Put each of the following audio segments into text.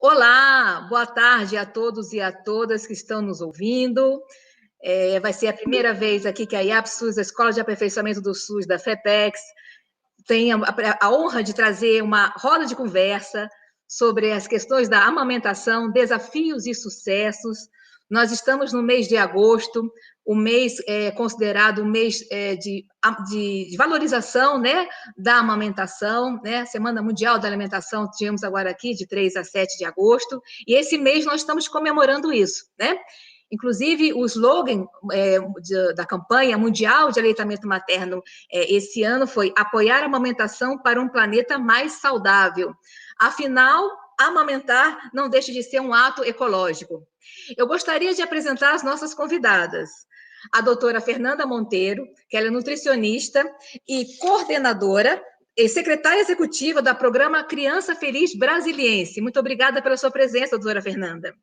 Olá, boa tarde a todos e a todas que estão nos ouvindo. Vai ser a primeira vez aqui que a IAPSUS, a Escola de Aperfeiçoamento do SUS da FEPEX, tem a honra de trazer uma roda de conversa sobre as questões da amamentação, desafios e sucessos. Nós estamos no mês de agosto, o mês considerado um mês de valorização, né, da amamentação, né? Semana Mundial da Alimentação tivemos agora aqui, de 3 a 7 de agosto, e esse mês nós estamos comemorando isso, né? Inclusive, o slogan da campanha mundial de aleitamento materno esse ano foi apoiar a amamentação para um planeta mais saudável. Afinal, amamentar não deixa de ser um ato ecológico. Eu gostaria de apresentar as nossas convidadas. A doutora Fernanda Monteiro, que ela é nutricionista e coordenadora e secretária executiva do programa Criança Feliz Brasiliense. Muito obrigada pela sua presença, doutora Fernanda.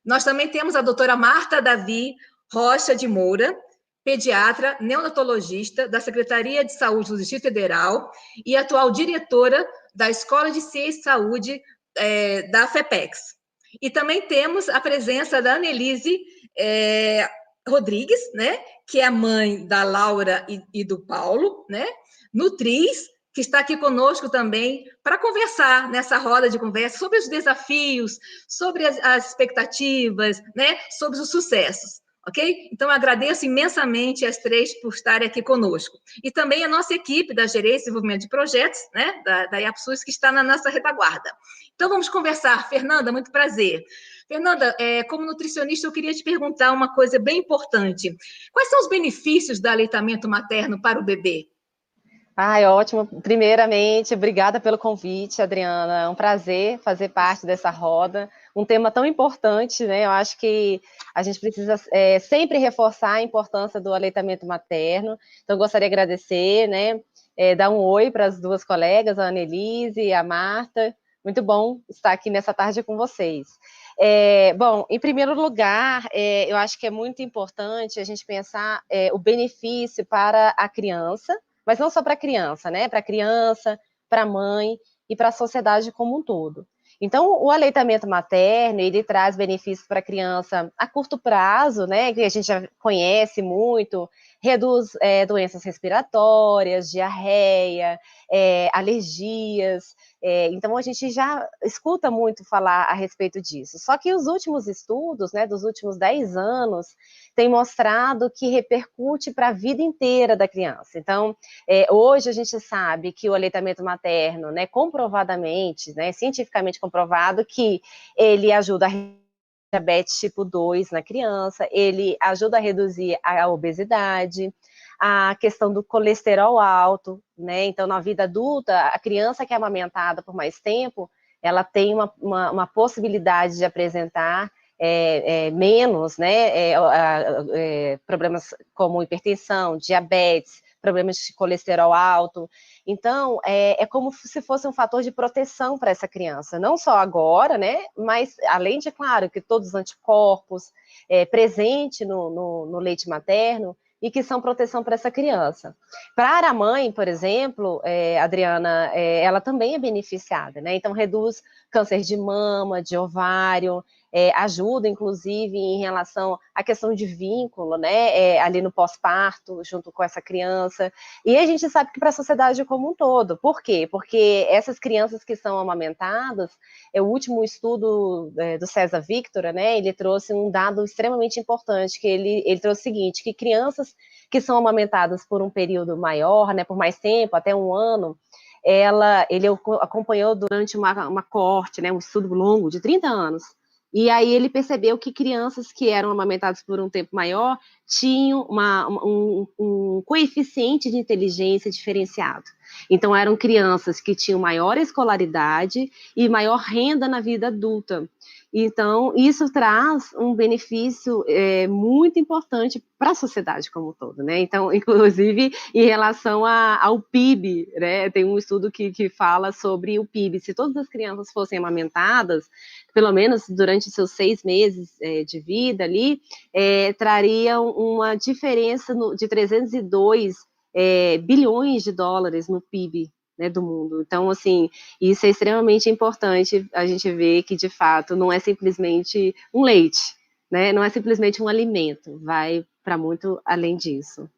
Nós também temos a doutora Marta Davi Rocha de Moura, pediatra, neonatologista da Secretaria de Saúde do Distrito Federal e atual diretora da Escola de Ciência e Saúde da FEPEX. E também temos a presença da Annelise Rodrigues, né, que é a mãe da Laura e do Paulo, né, nutriz, que está aqui conosco também para conversar nessa roda de conversa sobre os desafios, sobre as expectativas, né, sobre os sucessos, ok? Então, eu agradeço imensamente as três por estarem aqui conosco. E também a nossa equipe da Gerência e Desenvolvimento de Projetos, né, da IAPSUS, que está na nossa retaguarda. Então, vamos conversar. Fernanda, muito prazer. Fernanda, como nutricionista, eu queria te perguntar uma coisa bem importante. Quais são os benefícios do aleitamento materno para o bebê? Ai, ótimo. Primeiramente, obrigada pelo convite, Adriana. É um prazer fazer parte dessa roda. Um tema tão importante, né? Eu acho que a gente precisa sempre reforçar a importância do aleitamento materno. Então, gostaria de agradecer, né? Dar um oi para as duas colegas, a Annelise e a Marta. Muito bom estar aqui nessa tarde com vocês. Bom, em primeiro lugar, eu acho que é muito importante a gente pensar o benefício para a criança, mas não só para a criança, né? Para a criança, para a mãe e para a sociedade como um todo. Então, o aleitamento materno, ele traz benefícios para a criança a curto prazo, né? Que a gente já conhece muito, reduz doenças respiratórias, diarreia, alergias. Então, a gente já escuta muito falar a respeito disso. Só que os últimos estudos, né, dos últimos 10 anos, têm mostrado que repercute para a vida inteira da criança. Então, hoje a gente sabe que o aleitamento materno, né, comprovadamente, né, cientificamente comprovado, que ele ajuda a diabetes tipo 2 na criança, ele ajuda a reduzir a obesidade, a questão do colesterol alto, né? Então, na vida adulta, a criança que é amamentada por mais tempo, ela tem uma possibilidade de apresentar menos, né? Problemas como hipertensão, diabetes, problemas de colesterol alto. Então, é como se fosse um fator de proteção para essa criança, não só agora, né? Mas, além de, claro, que todos os anticorpos presentes no leite materno, e que são proteção para essa criança. Para a mãe, por exemplo, Adriana, ela também é beneficiada, né? Então, reduz câncer de mama, de ovário, ajuda, inclusive, em relação à questão de vínculo, né? Ali no pós-parto, junto com essa criança. E a gente sabe que para a sociedade como um todo. Por quê? Porque essas crianças que são amamentadas, o último estudo do César Victor, né? Ele trouxe um dado extremamente importante, que ele trouxe o seguinte, que crianças que são amamentadas por um período maior, né? Por mais tempo, até um ano, ele acompanhou durante uma coorte, né? Um estudo longo de 30 anos. E aí ele percebeu que crianças que eram amamentadas por um tempo maior tinham um coeficiente de inteligência diferenciado. Então, eram crianças que tinham maior escolaridade e maior renda na vida adulta. Então, isso traz um benefício muito importante para a sociedade como um todo, né? Então, inclusive, em relação ao PIB, né? Tem um estudo que fala sobre o PIB. Se todas as crianças fossem amamentadas, pelo menos durante seus 6 meses de vida ali, trariam uma diferença de 302 bilhões de dólares no PIB né, do mundo. Então, assim, isso é extremamente importante a gente ver que, de fato, não é simplesmente um leite, né? Não é simplesmente um alimento, vai para muito além disso.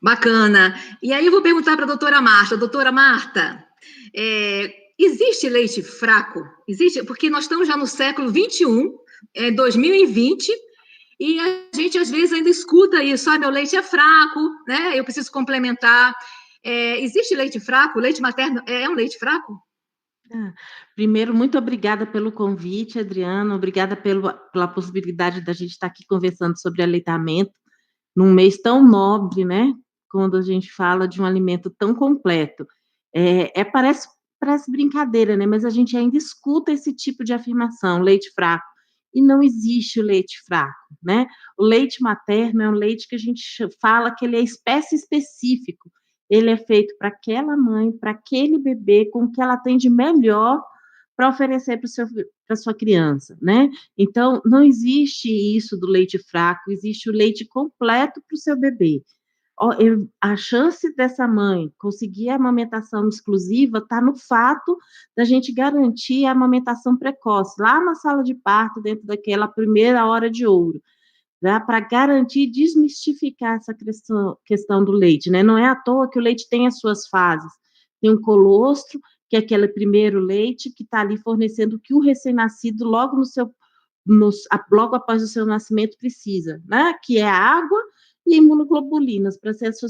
Bacana. E aí eu vou perguntar para a doutora Marta. Doutora Marta, existe leite fraco? Existe? Porque nós estamos já no século XXI, 2020, e a gente às vezes ainda escuta isso, meu leite é fraco, né? Eu preciso complementar. Existe leite fraco? Leite materno é um leite fraco? Primeiro, muito obrigada pelo convite, Adriana, obrigada pela possibilidade da gente estar aqui conversando sobre aleitamento num mês tão nobre, né? Quando a gente fala de um alimento tão completo. Parece brincadeira, né? Mas a gente ainda escuta esse tipo de afirmação, leite fraco. E não existe o leite fraco, né? O leite materno é um leite que a gente fala que ele é espécie específico. Ele é feito para aquela mãe, para aquele bebê, com o que ela tem de melhor para oferecer para sua criança, né? Então, não existe isso do leite fraco, existe o leite completo para o seu bebê. A chance dessa mãe conseguir a amamentação exclusiva está no fato da gente garantir a amamentação precoce, lá na sala de parto, dentro daquela primeira hora de ouro, né, para garantir desmistificar essa questão do leite, né? Não é à toa que o leite tem as suas fases. Tem um colostro, que é aquele primeiro leite que está ali fornecendo o que o recém-nascido logo após o seu nascimento precisa, né? Que é água e imunoglobulinas para ser sua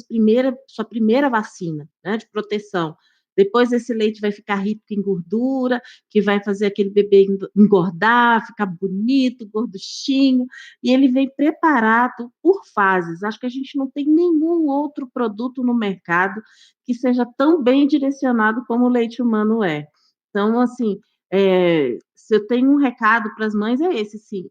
primeira vacina, né, de proteção. Depois esse leite vai ficar rico em gordura, que vai fazer aquele bebê engordar, ficar bonito, gorduchinho, e ele vem preparado por fases. Acho que a gente não tem nenhum outro produto no mercado que seja tão bem direcionado como o leite humano é. Então, assim, se eu tenho um recado para as mães, é esse, sim.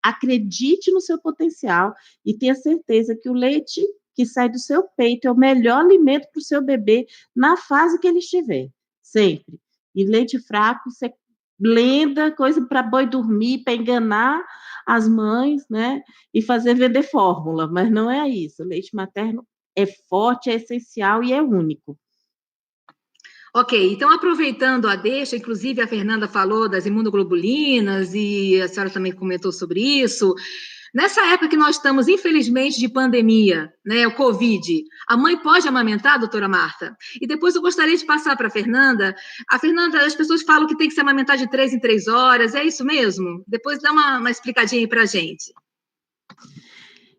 Acredite no seu potencial e tenha certeza que o leite que sai do seu peito é o melhor alimento para o seu bebê na fase que ele estiver, sempre. E leite fraco, isso é lenda, coisa para boi dormir, para enganar as mães, né? E fazer vender fórmula, mas não é isso. O leite materno é forte, é essencial e é único. Ok, então aproveitando a deixa, inclusive a Fernanda falou das imunoglobulinas e a senhora também comentou sobre isso. Nessa época que nós estamos, infelizmente, de pandemia, né, o Covid, a mãe pode amamentar, doutora Marta? E depois eu gostaria de passar para a Fernanda. A Fernanda, as pessoas falam que tem que se amamentar de 3 em 3 horas, é isso mesmo? Depois dá uma explicadinha aí para a gente.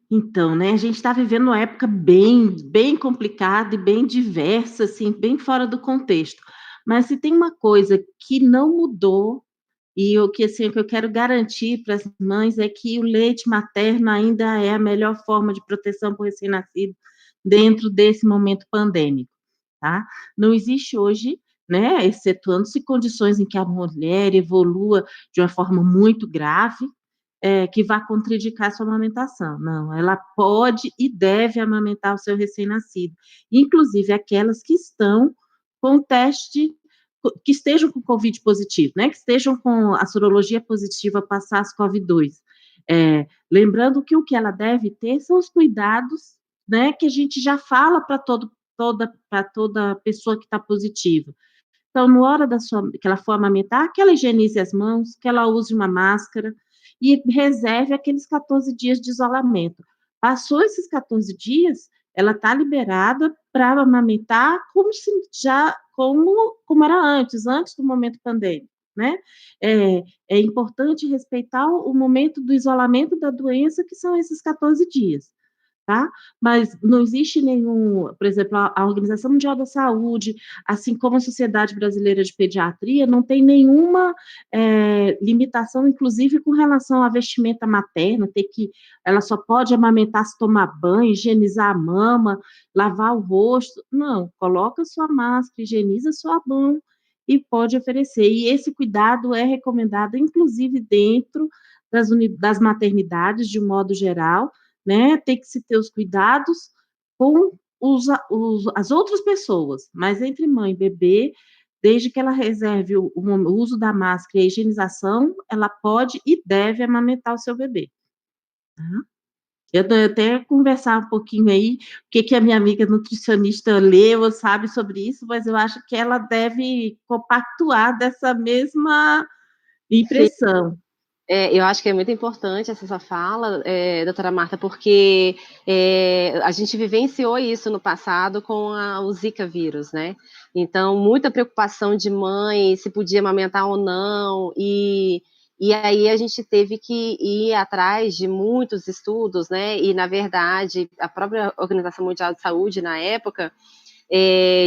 Então, né, a gente está vivendo uma época bem complicada e bem diversa, assim, bem fora do contexto. Mas se tem uma coisa que não mudou, e o que, assim, o que eu quero garantir para as mães é que o leite materno ainda é a melhor forma de proteção para o recém-nascido dentro desse momento pandêmico, tá? Não existe hoje, né, excetuando-se condições em que a mulher evolua de uma forma muito grave, que vá contraindicar a sua amamentação. Não, ela pode e deve amamentar o seu recém-nascido, inclusive aquelas que estão com teste, que estejam com Covid positivo, né? Que estejam com a sorologia positiva para SARS-CoV-2. Lembrando que o que ela deve ter são os cuidados, né? Que a gente já fala para toda pessoa que está positiva. Então, na hora que ela for amamentar, que ela higienize as mãos, que ela use uma máscara e reserve aqueles 14 dias de isolamento. Passou esses 14 dias, ela está liberada para amamentar como era antes do momento pandêmico, né? É importante respeitar o momento do isolamento da doença, que são esses 14 dias. Tá? Mas não existe nenhum, por exemplo, a Organização Mundial da Saúde, assim como a Sociedade Brasileira de Pediatria, não tem nenhuma limitação, inclusive com relação à vestimenta materna, ela só pode amamentar se tomar banho, higienizar a mama, lavar o rosto. Não, coloca sua máscara, higieniza sua mão e pode oferecer. E esse cuidado é recomendado, inclusive, dentro das maternidades, de um modo geral, né? Tem que se ter os cuidados com as outras pessoas, mas entre mãe e bebê, desde que ela reserve o uso da máscara e a higienização, ela pode e deve amamentar o seu bebê. Tá? Eu até conversar um pouquinho aí, o que a minha amiga nutricionista leu ou sabe sobre isso, mas eu acho que ela deve compactuar dessa mesma Sim. impressão. Eu acho que é muito importante essa sua fala, doutora Marta, porque a gente vivenciou isso no passado com o Zika vírus, né? Então, muita preocupação de mãe, se podia amamentar ou não, e aí a gente teve que ir atrás de muitos estudos, né? E, na verdade, a própria Organização Mundial de Saúde, na época,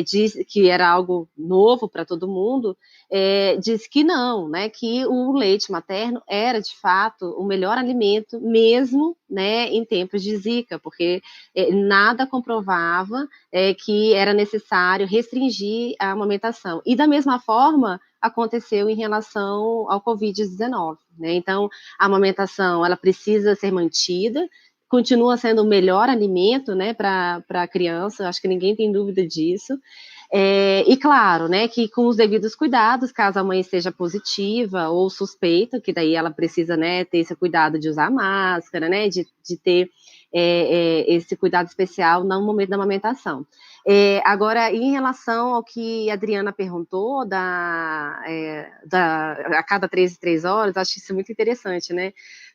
disse que era algo novo para todo mundo, disse que não, né, que o leite materno era, de fato, o melhor alimento, mesmo, né, em tempos de Zika, porque nada comprovava que era necessário restringir a amamentação. E, da mesma forma, aconteceu em relação ao Covid-19, né? Então, a amamentação, ela precisa ser mantida, continua sendo o melhor alimento, né, para a criança, acho que ninguém tem dúvida disso. E claro, né, que com os devidos cuidados, caso a mãe esteja positiva ou suspeita, que daí ela precisa, né, ter esse cuidado de usar máscara, né, de ter esse cuidado especial no momento da amamentação. Agora, em relação ao que a Adriana perguntou, a cada 3 horas, acho isso muito interessante, né?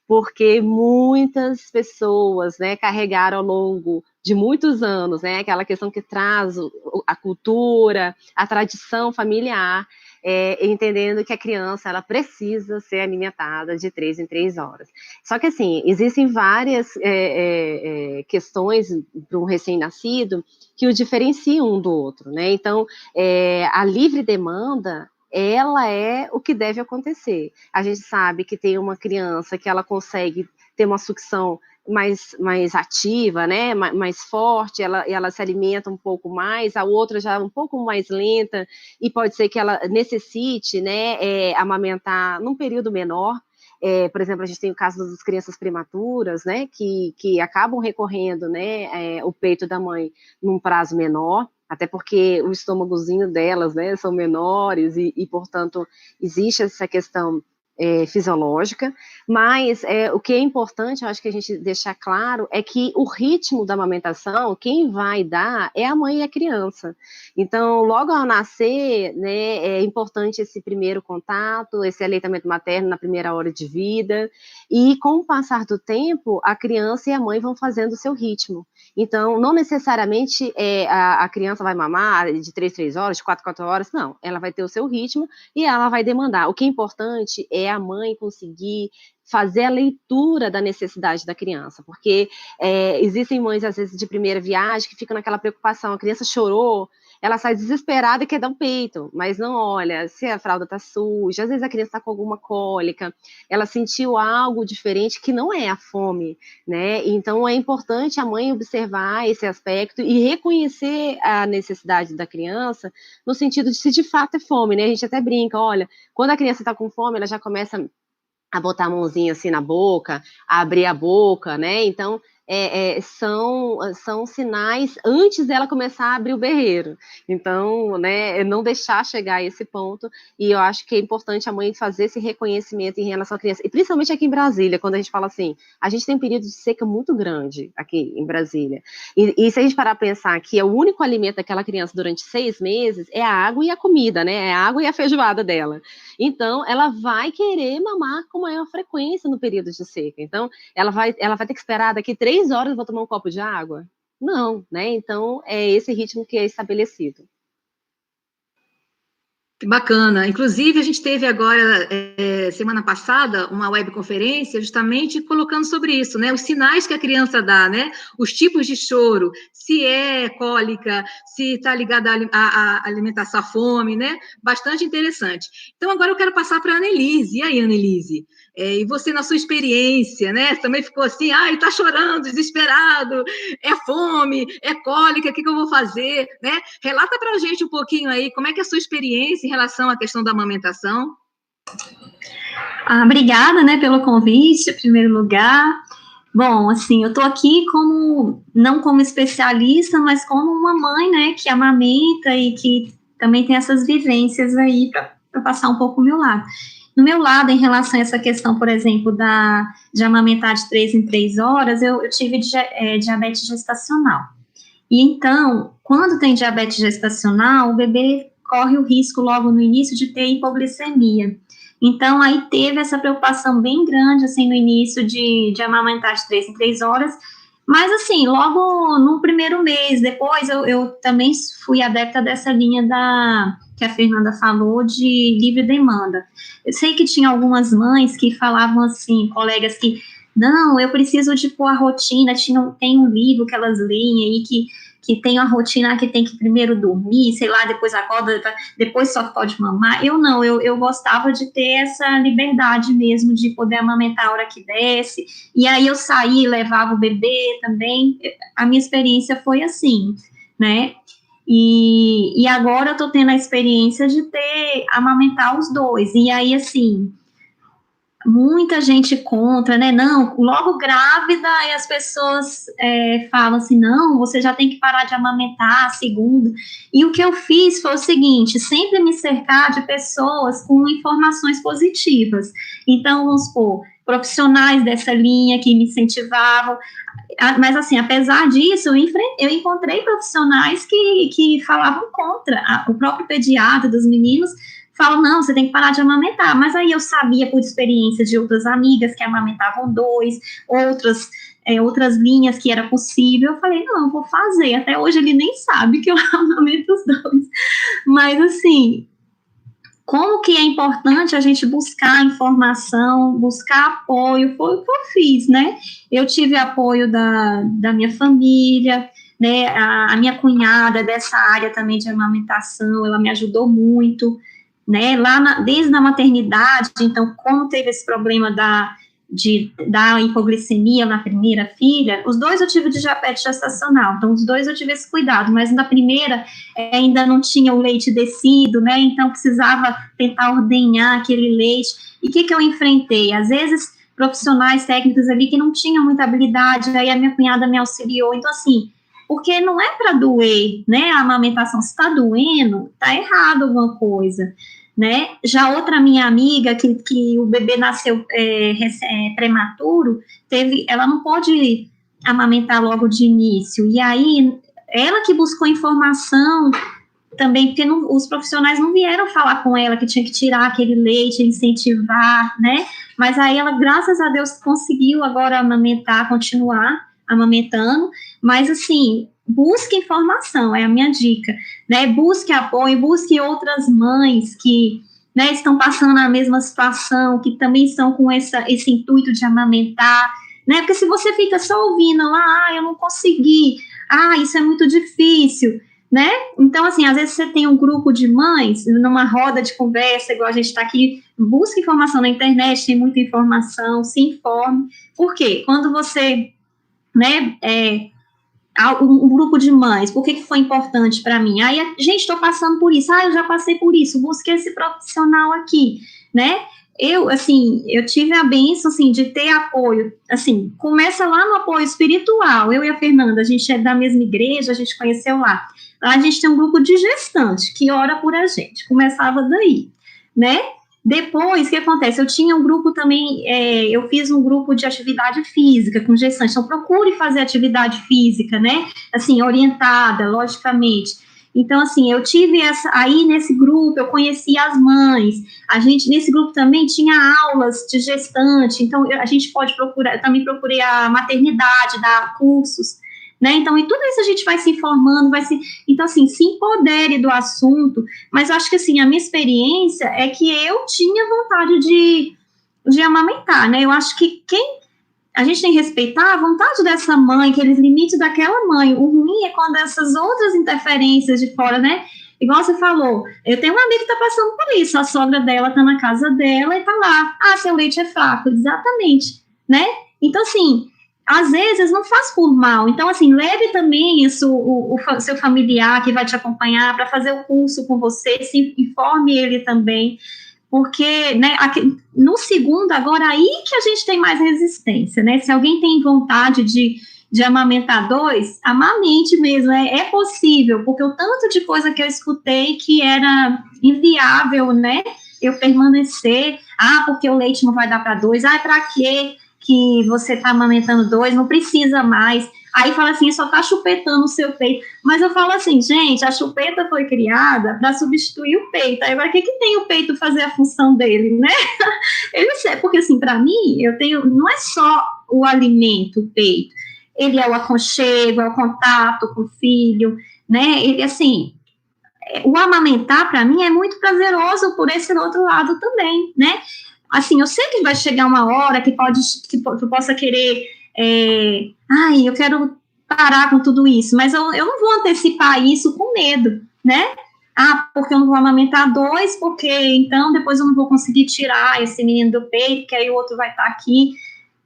Porque muitas pessoas, né, carregaram ao longo de muitos anos, né, aquela questão que traz a cultura, a tradição familiar, entendendo que a criança ela precisa ser alimentada de 3 em 3 horas. Só que, assim, existem várias questões para um recém-nascido que o diferenciam um do outro, né? Então, a livre demanda, ela é o que deve acontecer. A gente sabe que tem uma criança que ela consegue ter uma sucção mais ativa, né, mais forte, ela se alimenta um pouco mais, a outra já um pouco mais lenta, e pode ser que ela necessite, né, amamentar num período menor. Por exemplo, a gente tem o caso das crianças prematuras, né, que acabam recorrendo, né, o peito da mãe num prazo menor, até porque o estômagozinho delas, né, são menores e portanto, existe essa questão fisiológica, mas o que é importante, eu acho que a gente deixar claro, é que o ritmo da amamentação, quem vai dar é a mãe e a criança. Então, logo ao nascer, né, é importante esse primeiro contato, esse aleitamento materno na primeira hora de vida, e com o passar do tempo, a criança e a mãe vão fazendo o seu ritmo. Então, não necessariamente a criança vai mamar de 3 horas, de 4 horas, não. Ela vai ter o seu ritmo e ela vai demandar. O que é importante é a mãe conseguir fazer a leitura da necessidade da criança, porque existem mães, às vezes, de primeira viagem, que ficam naquela preocupação, a criança chorou, ela sai desesperada e quer dar um peito, mas não olha se a fralda está suja, às vezes a criança está com alguma cólica, ela sentiu algo diferente que não é a fome, né? Então é importante a mãe observar esse aspecto e reconhecer a necessidade da criança no sentido de se de fato é fome, né? A gente até brinca, olha, quando a criança está com fome, ela já começa a botar a mãozinha assim na boca, a abrir a boca, né? Então, são sinais antes dela começar a abrir o berreiro. Então, né, não deixar chegar a esse ponto, e eu acho que é importante a mãe fazer esse reconhecimento em relação à criança, e principalmente aqui em Brasília, quando a gente fala assim, a gente tem um período de seca muito grande aqui em Brasília, e se a gente parar para pensar que é o único alimento daquela criança durante 6 meses, é a água e a comida, né? É a água e a feijoada dela. Então, ela vai querer mamar com maior frequência no período de seca. Então, ela vai ter que esperar daqui 3 horas eu vou tomar um copo de água? Não, né? Então, é esse ritmo que é estabelecido. Que bacana. Inclusive, a gente teve agora, semana passada, uma webconferência justamente colocando sobre isso, né? Os sinais que a criança dá, né? Os tipos de choro, se é cólica, se está ligada à alimentação, à fome, né? Bastante interessante. Então, agora eu quero passar para a Annelise. E aí, Annelise? E você, na sua experiência, né? Também ficou assim, ai, tá chorando, desesperado, é fome, é cólica, o que eu vou fazer, né? Relata para a gente um pouquinho aí, como é que é a sua experiência em relação à questão da amamentação? Obrigada, né, pelo convite, em primeiro lugar. Bom, assim, eu tô aqui não como especialista, mas como uma mãe, né, que amamenta e que também tem essas vivências aí para passar um pouco o meu lado. no meu lado, em relação a essa questão, por exemplo, de amamentar de 3 em 3 horas, eu tive diabetes gestacional. E então, quando tem diabetes gestacional, o bebê corre o risco logo no início de ter hipoglicemia. Então, aí teve essa preocupação bem grande, assim, no início de amamentar de 3 em 3 horas, mas, assim, logo no primeiro mês, depois eu também fui adepta dessa linha que a Fernanda falou, de livre demanda. Eu sei que tinha algumas mães que falavam assim, colegas que, não, eu preciso de pôr a rotina, tem um livro que elas leem aí que tem a rotina que tem que primeiro dormir, sei lá, depois acorda, depois só pode mamar. Eu não, eu gostava de ter essa liberdade mesmo, de poder amamentar a hora que desce, e aí eu saía e levava o bebê também. A minha experiência foi assim, né? E agora eu tô tendo a experiência de amamentar os dois, e aí, assim, muita gente contra, né, não, logo grávida, e as pessoas falam assim, não, você já tem que parar de amamentar a segunda, e o que eu fiz foi o seguinte, sempre me cercar de pessoas com informações positivas, então, vamos supor, profissionais dessa linha que me incentivavam, mas assim, apesar disso, eu encontrei profissionais que falavam contra, o próprio pediatra dos meninos fala, não, você tem que parar de amamentar, mas aí eu sabia por experiência de outras amigas que amamentavam 2, outras linhas que era possível, eu falei, não, eu vou fazer, até hoje ele nem sabe que eu amamento os 2, mas assim, como que é importante a gente buscar informação, buscar apoio, foi o que eu fiz, né, eu tive apoio da minha família, né, a minha cunhada dessa área também de amamentação, ela me ajudou muito, né, desde a maternidade, então, como teve esse problema da hipoglicemia na primeira filha, os 2 eu tive de diabetes gestacional, então os 2 eu tive esse cuidado, mas na primeira ainda não tinha o leite descido, né, então precisava tentar ordenhar aquele leite, e o que eu enfrentei? Às vezes, profissionais técnicos ali que não tinham muita habilidade, aí a minha cunhada me auxiliou, então assim, porque não é para doer, né, a amamentação, se está doendo, está errado alguma coisa, né, já outra minha amiga, que o bebê nasceu prematuro, ela não pode amamentar logo de início, e aí, ela que buscou informação também, porque os profissionais não vieram falar com ela que tinha que tirar aquele leite, incentivar, né, mas aí ela, graças a Deus, conseguiu agora amamentar, continuar amamentando, mas assim, busque informação, é a minha dica, né, busque apoio, busque outras mães que, né, estão passando a mesma situação, que também estão com esse intuito de amamentar, né, porque se você fica só ouvindo lá, eu não consegui, isso é muito difícil, né, então assim, às vezes você tem um grupo de mães, numa roda de conversa, igual a gente está aqui, busque informação na internet, tem muita informação, se informe, por quê? Quando você, né, um grupo de mães, por que foi importante para mim? Aí, gente, estou passando por isso, eu já passei por isso, busque esse profissional aqui, né? Eu tive a bênção, assim, de ter apoio, assim, começa lá no apoio espiritual, eu e a Fernanda, a gente é da mesma igreja, a gente conheceu lá a gente tem um grupo de gestante que ora por a gente, começava daí, né? Depois, o que acontece? Eu tinha um grupo também, eu fiz um grupo de atividade física com gestante, então procure fazer atividade física, né, assim, orientada, logicamente. Então, assim, eu tive aí nesse grupo, eu conheci as mães, nesse grupo também tinha aulas de gestante, então a gente pode procurar, eu também procurei a maternidade, dar cursos, né, então, e tudo isso a gente vai se informando, então, assim, se empodere do assunto, mas eu acho que, assim, a minha experiência é que eu tinha vontade de amamentar, né, eu acho que a gente tem que respeitar a vontade dessa mãe, aqueles limites daquela mãe, o ruim é quando essas outras interferências de fora, né, igual você falou, eu tenho uma amiga que tá passando por isso, a sogra dela tá na casa dela e tá lá, seu leite é fraco, exatamente, né, então, assim, às vezes não faz por mal, então assim, leve também isso, o seu familiar que vai te acompanhar para fazer o curso com você, se informe ele também, porque, né, no segundo, agora aí que a gente tem mais resistência, né, se alguém tem vontade de amamentar 2, amamente mesmo, é possível, porque o tanto de coisa que eu escutei que era inviável, né, eu permanecer, porque o leite não vai dar para 2, para que você está amamentando 2, não precisa mais. Aí fala assim, só está chupetando o seu peito. Mas eu falo assim, gente, a chupeta foi criada para substituir o peito. Aí agora, o que tem o peito fazer a função dele, né? Eu não sei, porque assim, para mim, não é só o alimento, o peito. Ele é o aconchego, é o contato com o filho, né? Ele, assim, o amamentar, para mim, é muito prazeroso por esse outro lado também, né? Assim, eu sei que vai chegar uma hora que eu possa querer, eu quero parar com tudo isso, mas eu não vou antecipar isso com medo, né? Porque eu não vou amamentar 2, porque então depois eu não vou conseguir tirar esse menino do peito, que aí o outro vai estar aqui,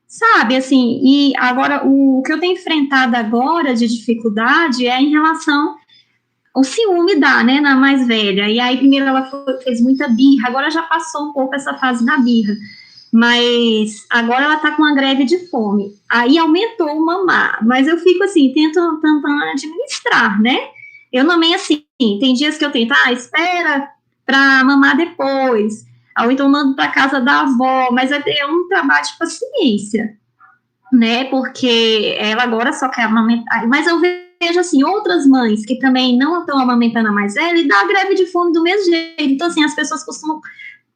sabe, assim, e agora, o que eu tenho enfrentado agora de dificuldade é em relação o ciúme dá, né, na mais velha, e aí primeiro ela fez muita birra, agora já passou um pouco essa fase da birra, mas agora ela tá com uma greve de fome, aí aumentou o mamar, mas eu fico assim, tentando administrar, né, eu também assim, tem dias que eu tento, espera para mamar depois, ou então mando para casa da avó, mas é um trabalho de paciência, né, porque ela agora só quer amamentar, mas eu vejo, assim, outras mães que também não estão amamentando a mais velha e dá greve de fome do mesmo jeito, então, assim, as pessoas costumam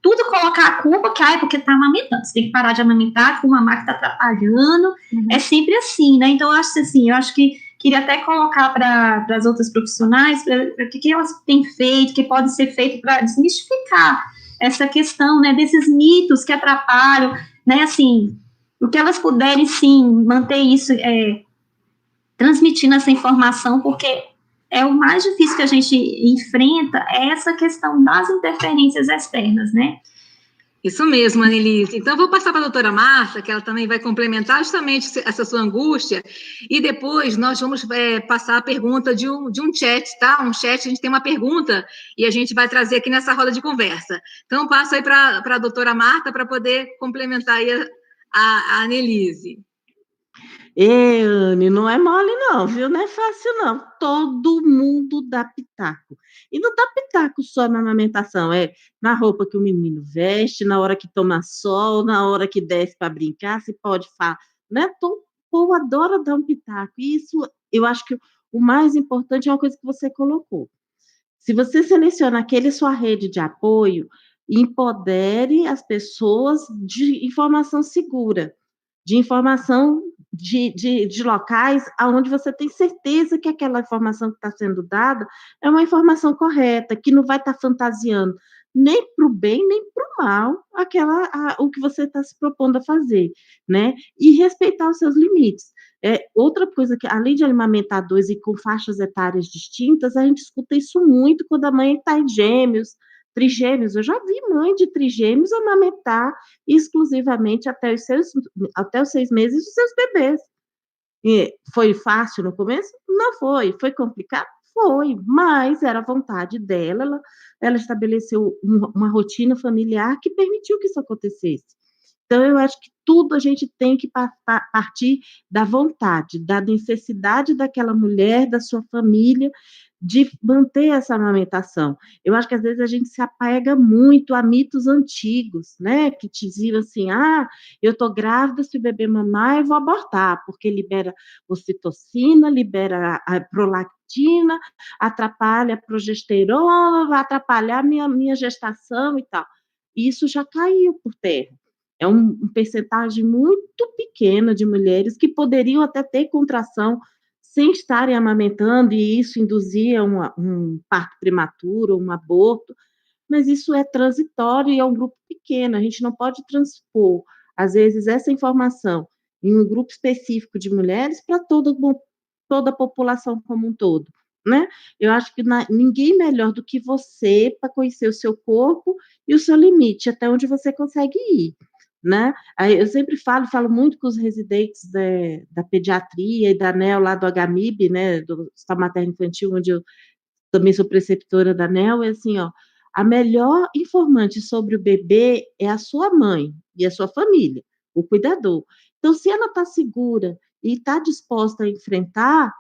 tudo colocar a culpa, que porque tá amamentando, você tem que parar de amamentar, que o mamar que tá atrapalhando, é sempre assim, né, então eu acho que queria até colocar para as outras profissionais, o que elas têm feito, que pode ser feito para desmistificar essa questão, né, desses mitos que atrapalham, né, assim, o que elas puderem, sim, manter isso, transmitindo essa informação, porque é o mais difícil que a gente enfrenta, é essa questão das interferências externas, né? Isso mesmo, Anelise. Então, eu vou passar para a doutora Marta, que ela também vai complementar justamente essa sua angústia, e depois nós vamos passar a pergunta de um chat, tá? Um chat, a gente tem uma pergunta, e a gente vai trazer aqui nessa roda de conversa. Então, passo aí para a doutora Marta, para poder complementar aí a Anelise. Anne, não é mole não, viu? Não é fácil não. Todo mundo dá pitaco. E não dá pitaco só na amamentação, é na roupa que o menino veste, na hora que toma sol, na hora que desce para brincar, se pode falar, né? Todo povo adora dar um pitaco. E isso, eu acho que o mais importante é uma coisa que você colocou. Se você seleciona aquele sua rede de apoio, empodere as pessoas de informação segura, de informação de locais onde você tem certeza que aquela informação que está sendo dada é uma informação correta, que não vai estar fantasiando nem para o bem, nem para o mal, o que você está se propondo a fazer, né? E respeitar os seus limites. Outra coisa que, além de amamentar 2 e com faixas etárias distintas, a gente escuta isso muito quando a mãe está em gêmeos, trigêmeos. Eu já vi mãe de trigêmeos amamentar exclusivamente até os 6 meses dos seus bebês. E foi fácil no começo? Não foi. Foi complicado? Foi, mas era a vontade dela, ela estabeleceu uma rotina familiar que permitiu que isso acontecesse. Então, eu acho que tudo a gente tem que partir da vontade, da necessidade daquela mulher, da sua família, de manter essa amamentação. Eu acho que às vezes a gente se apega muito a mitos antigos, né? Que diziam assim: eu estou grávida, se o bebê mamar, eu vou abortar, porque libera ocitocina, libera a prolactina, atrapalha a progesterona, vai atrapalhar minha gestação e tal. Isso já caiu por terra. É um percentagem muito pequena de mulheres que poderiam até ter contração sem estarem amamentando, e isso induzia um parto prematuro, um aborto, mas isso é transitório e é um grupo pequeno, a gente não pode transpor, às vezes, essa informação em um grupo específico de mulheres para toda a população como um todo, né? Eu acho que ninguém melhor do que você para conhecer o seu corpo e o seu limite, até onde você consegue ir, né? Aí eu sempre falo muito com os residentes da pediatria e da NEL, lá do HMIB, né, do Hospital Materno Infantil, onde eu também sou preceptora da NEL, é assim, ó, a melhor informante sobre o bebê é a sua mãe e a sua família, o cuidador. Então, se ela está segura e está disposta a enfrentar,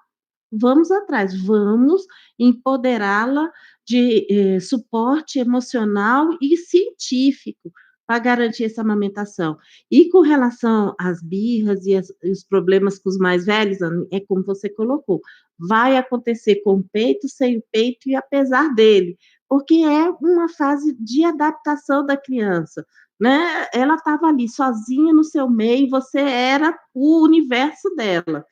vamos atrás, vamos empoderá-la de suporte emocional e científico para garantir essa amamentação. E com relação às birras e os problemas com os mais velhos, é como você colocou, vai acontecer com o peito, sem o peito e apesar dele, porque é uma fase de adaptação da criança, né? Ela estava ali sozinha no seu meio, você era o universo dela.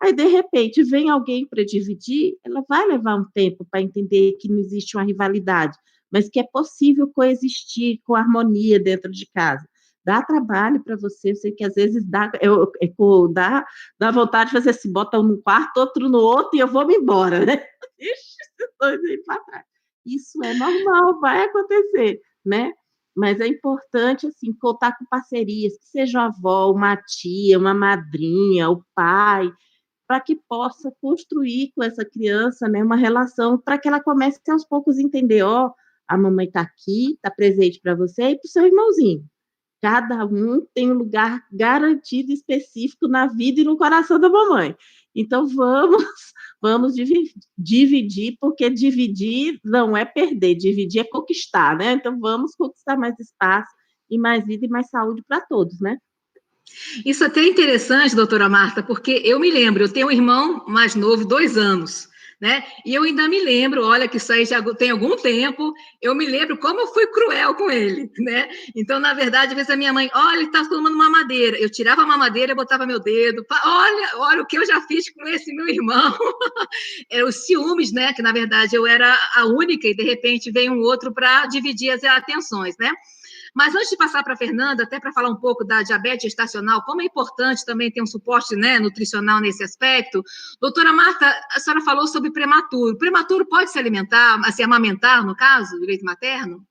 Aí, de repente, vem alguém para dividir, ela vai levar um tempo para entender que não existe uma rivalidade, mas que é possível coexistir com harmonia dentro de casa. Dá trabalho para você, eu sei que às vezes dá vontade de fazer assim, bota um no quarto, outro no outro, e eu vou me embora, né? Deixa esses dois aí para trás. Isso é normal, vai acontecer, né? Mas é importante, assim, contar com parcerias, que seja a avó, uma tia, uma madrinha, o pai, para que possa construir com essa criança, né, uma relação, para que ela comece aos poucos a entender, ó, a mamãe está aqui, está presente para você e para o seu irmãozinho. Cada um tem um lugar garantido, específico na vida e no coração da mamãe. Então, vamos dividir, porque dividir não é perder, dividir é conquistar, né? Então, vamos conquistar mais espaço e mais vida e mais saúde para todos, né? Isso até é interessante, doutora Marta, porque eu me lembro, eu tenho um irmão mais novo, 2 anos, né? E eu ainda me lembro, olha que isso aí já tem algum tempo, eu me lembro como eu fui cruel com ele, né? Então, na verdade, às vezes a minha mãe, olha, ele está tomando mamadeira. Eu tirava a mamadeira, botava meu dedo, olha o que eu já fiz com esse meu irmão. É, os ciúmes, né? Que na verdade eu era a única e de repente veio um outro para dividir as atenções, né? Mas antes de passar para a Fernanda, até para falar um pouco da diabetes gestacional, como é importante também ter um suporte, né, nutricional nesse aspecto, doutora Marta, a senhora falou sobre prematuro. Prematuro pode se alimentar, se amamentar, no caso, do leite materno?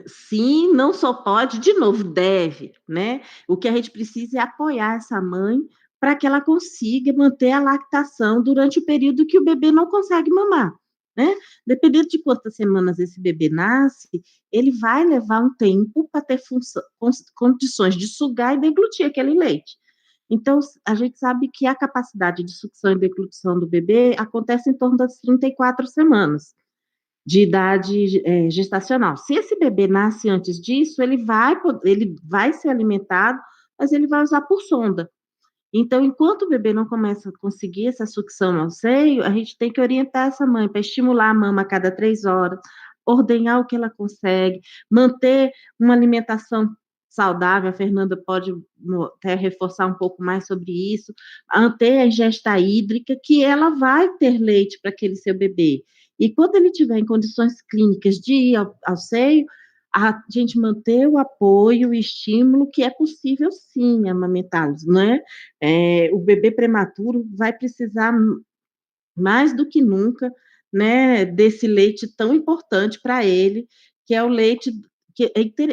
Sim, não só pode, de novo, deve, né? O que a gente precisa é apoiar essa mãe para que ela consiga manter a lactação durante o período que o bebê não consegue mamar, né? Dependendo de quantas semanas esse bebê nasce, ele vai levar um tempo para ter condições de sugar e deglutir aquele leite. Então, a gente sabe que a capacidade de sucção e deglutição do bebê acontece em torno das 34 semanas de idade gestacional. Se esse bebê nasce antes disso, ele vai ser alimentado, mas ele vai usar por sonda. Então, enquanto o bebê não começa a conseguir essa sucção ao seio, a gente tem que orientar essa mãe para estimular a mama a cada 3 horas, ordenhar o que ela consegue, manter uma alimentação saudável, a Fernanda pode até reforçar um pouco mais sobre isso, manter a ingesta hídrica, que ela vai ter leite para aquele seu bebê. E quando ele estiver em condições clínicas de ir ao seio, a gente manter o apoio, o estímulo, que é possível sim amamentá-los, né? O bebê prematuro vai precisar mais do que nunca, né, desse leite tão importante para ele, que é o leite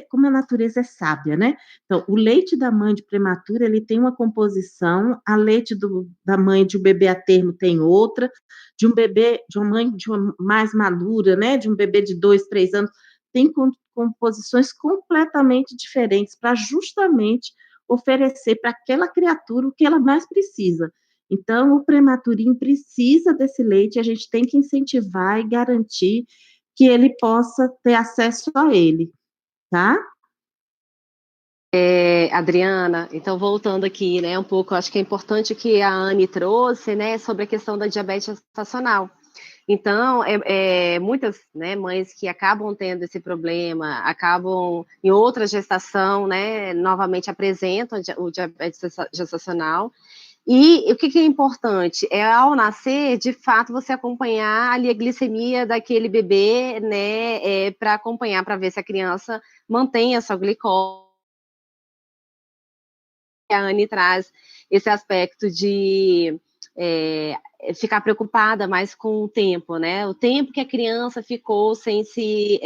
como a natureza é sábia, né? Então, o leite da mãe de prematuro, ele tem uma composição, a leite da mãe de um bebê a termo tem outra, de um bebê, de uma mãe de uma mais madura, né, de um bebê de 2, 3 anos, tem composições completamente diferentes para justamente oferecer para aquela criatura o que ela mais precisa. Então, o prematurinho precisa desse leite, a gente tem que incentivar e garantir que ele possa ter acesso a ele, tá? Adriana, então voltando aqui, né, um pouco, acho que é importante que a Anne trouxe, né, sobre a questão da diabetes gestacional. Então, muitas, né, mães que acabam tendo esse problema, acabam em outra gestação, né, novamente apresentam o diabetes gestacional. E o que é importante? Ao nascer, de fato, você acompanhar ali a glicemia daquele bebê, né, para acompanhar, para ver se a criança mantém a sua glicose. A Anne traz esse aspecto de ficar preocupada mais com o tempo, né? O tempo que a criança ficou sem se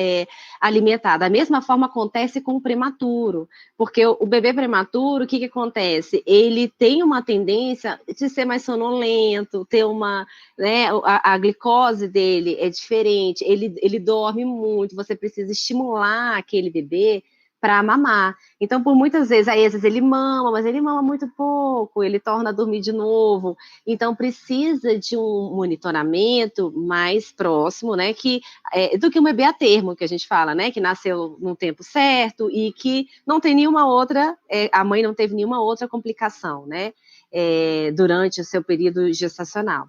alimentar. Da mesma forma acontece com o prematuro, porque o bebê prematuro, o que acontece? Ele tem uma tendência de ser mais sonolento, ter uma, né, a glicose dele é diferente, ele dorme muito, você precisa estimular aquele bebê para mamar. Então, por muitas vezes, às vezes ele mama, mas ele mama muito pouco, ele torna a dormir de novo. Então, precisa de um monitoramento mais próximo, né, do que um bebê a termo, que a gente fala, né, que nasceu no tempo certo e que não tem nenhuma outra, a mãe não teve nenhuma outra complicação, né, durante o seu período gestacional.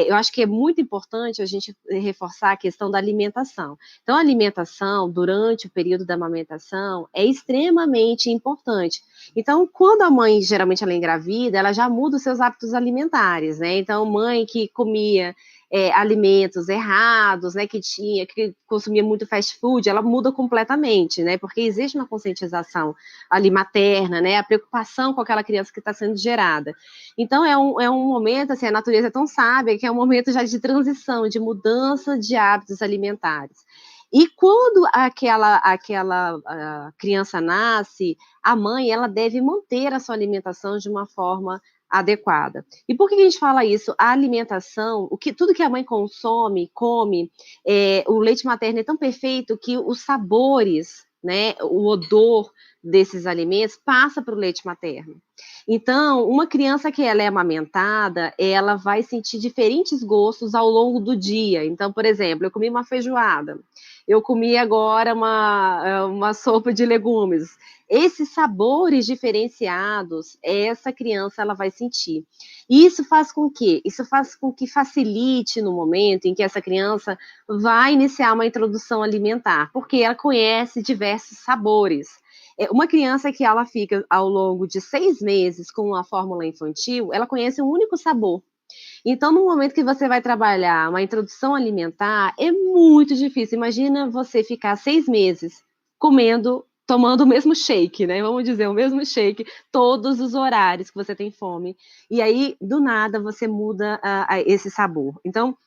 Eu acho que é muito importante a gente reforçar a questão da alimentação. Então, a alimentação durante o período da amamentação é extremamente importante. Então, quando a mãe, geralmente ela engravida, ela já muda os seus hábitos alimentares, né? Então, mãe que comia alimentos errados, né, que consumia muito fast food, ela muda completamente, né, porque existe uma conscientização ali materna, né, a preocupação com aquela criança que está sendo gerada. Então, é um momento, assim, a natureza é tão sábia que é um momento já de transição, de mudança de hábitos alimentares. E quando aquela criança nasce, a mãe, ela deve manter a sua alimentação de uma forma adequada. E por que a gente fala isso? A alimentação, tudo que a mãe come, o leite materno é tão perfeito que os sabores, né, o odor desses alimentos passa para o leite materno. Então, uma criança que ela é amamentada, ela vai sentir diferentes gostos ao longo do dia. Então, por exemplo, eu comi uma feijoada, eu comi agora uma sopa de legumes. Esses sabores diferenciados, essa criança ela vai sentir. E isso faz com que facilite no momento em que essa criança vai iniciar uma introdução alimentar, porque ela conhece diversos sabores. Uma criança que ela fica ao longo de 6 meses com uma fórmula infantil, ela conhece um único sabor. Então, no momento que você vai trabalhar uma introdução alimentar, é muito difícil. Imagina você ficar 6 meses tomando o mesmo shake, né? Vamos dizer, o mesmo shake, todos os horários que você tem fome. E aí, do nada, você muda esse sabor. Então,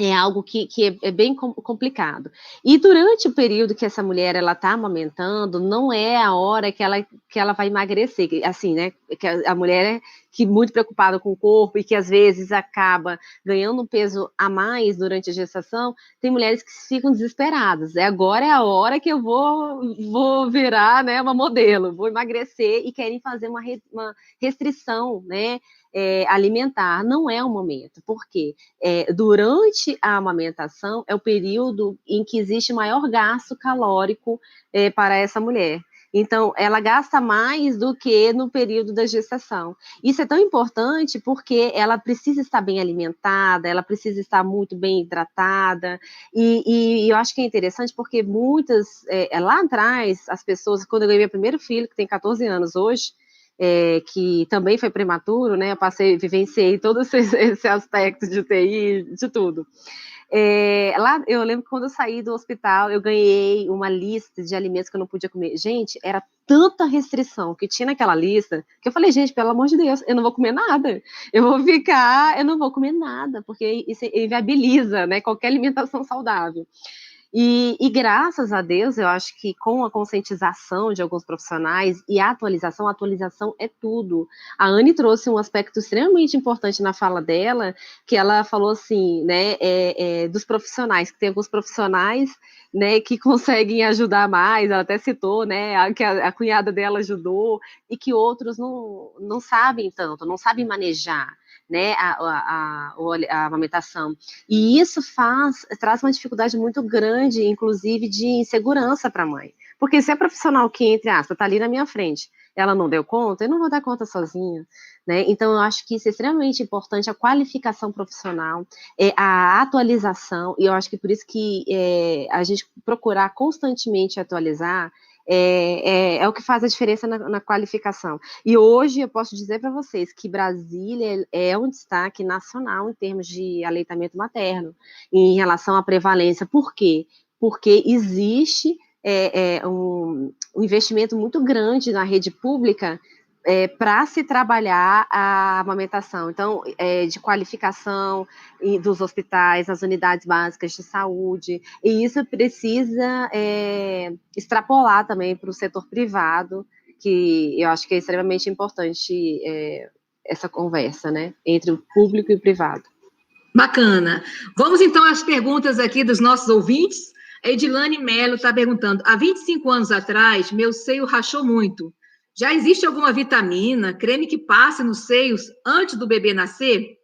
é algo que é bem complicado. E durante o período que essa mulher ela está amamentando, não é a hora que ela vai emagrecer, assim, né? Que a mulher que muito preocupada com o corpo e que às vezes acaba ganhando um peso a mais durante a gestação, tem mulheres que ficam desesperadas. Agora é a hora que eu vou virar, né, uma modelo, vou emagrecer e querem fazer uma restrição, né? Alimentar. Não é o momento, porque durante a amamentação é o período em que existe maior gasto calórico para essa mulher. Então, ela gasta mais do que no período da gestação. Isso é tão importante porque ela precisa estar bem alimentada, ela precisa estar muito bem hidratada, e eu acho que é interessante porque muitas, lá atrás, as pessoas, quando eu ganhei meu primeiro filho, que tem 14 anos hoje, que também foi prematuro, né? Eu vivenciei todo esse aspecto de UTI, de tudo. Lá, eu lembro que quando eu saí do hospital, eu ganhei uma lista de alimentos que eu não podia comer. Gente, era tanta restrição que tinha naquela lista, que eu falei, gente, pelo amor de Deus, eu não vou comer nada. Eu não vou comer nada, porque isso inviabiliza, né, qualquer alimentação saudável. E graças a Deus, eu acho que com a conscientização de alguns profissionais e a atualização é tudo. A Anne trouxe um aspecto extremamente importante na fala dela, que ela falou assim, né, dos profissionais, que tem alguns profissionais, né, que conseguem ajudar mais, ela até citou, né, que a cunhada dela ajudou, e que outros não sabem tanto, não sabem manejar, né, a amamentação. E isso traz uma dificuldade muito grande, inclusive de insegurança para a mãe. Porque se a profissional que, entre aspas, está ali na minha frente, ela não deu conta, eu não vou dar conta sozinha. Né? Então, eu acho que isso é extremamente importante, a qualificação profissional, a atualização, e eu acho que por isso que a gente procurar constantemente atualizar é o que faz a diferença na qualificação. E hoje eu posso dizer para vocês que Brasília é um destaque nacional em termos de aleitamento materno, em relação à prevalência. Por quê? Porque existe um investimento muito grande na rede pública para se trabalhar a amamentação, então, de qualificação dos hospitais, nas unidades básicas de saúde, e isso precisa extrapolar também para o setor privado, que eu acho que é extremamente importante essa conversa, né, entre o público e o privado. Bacana. Vamos então às perguntas aqui dos nossos ouvintes. Edilane Melo está perguntando, há 25 anos atrás, meu seio rachou muito. Já existe alguma vitamina, creme que passe nos seios antes do bebê nascer?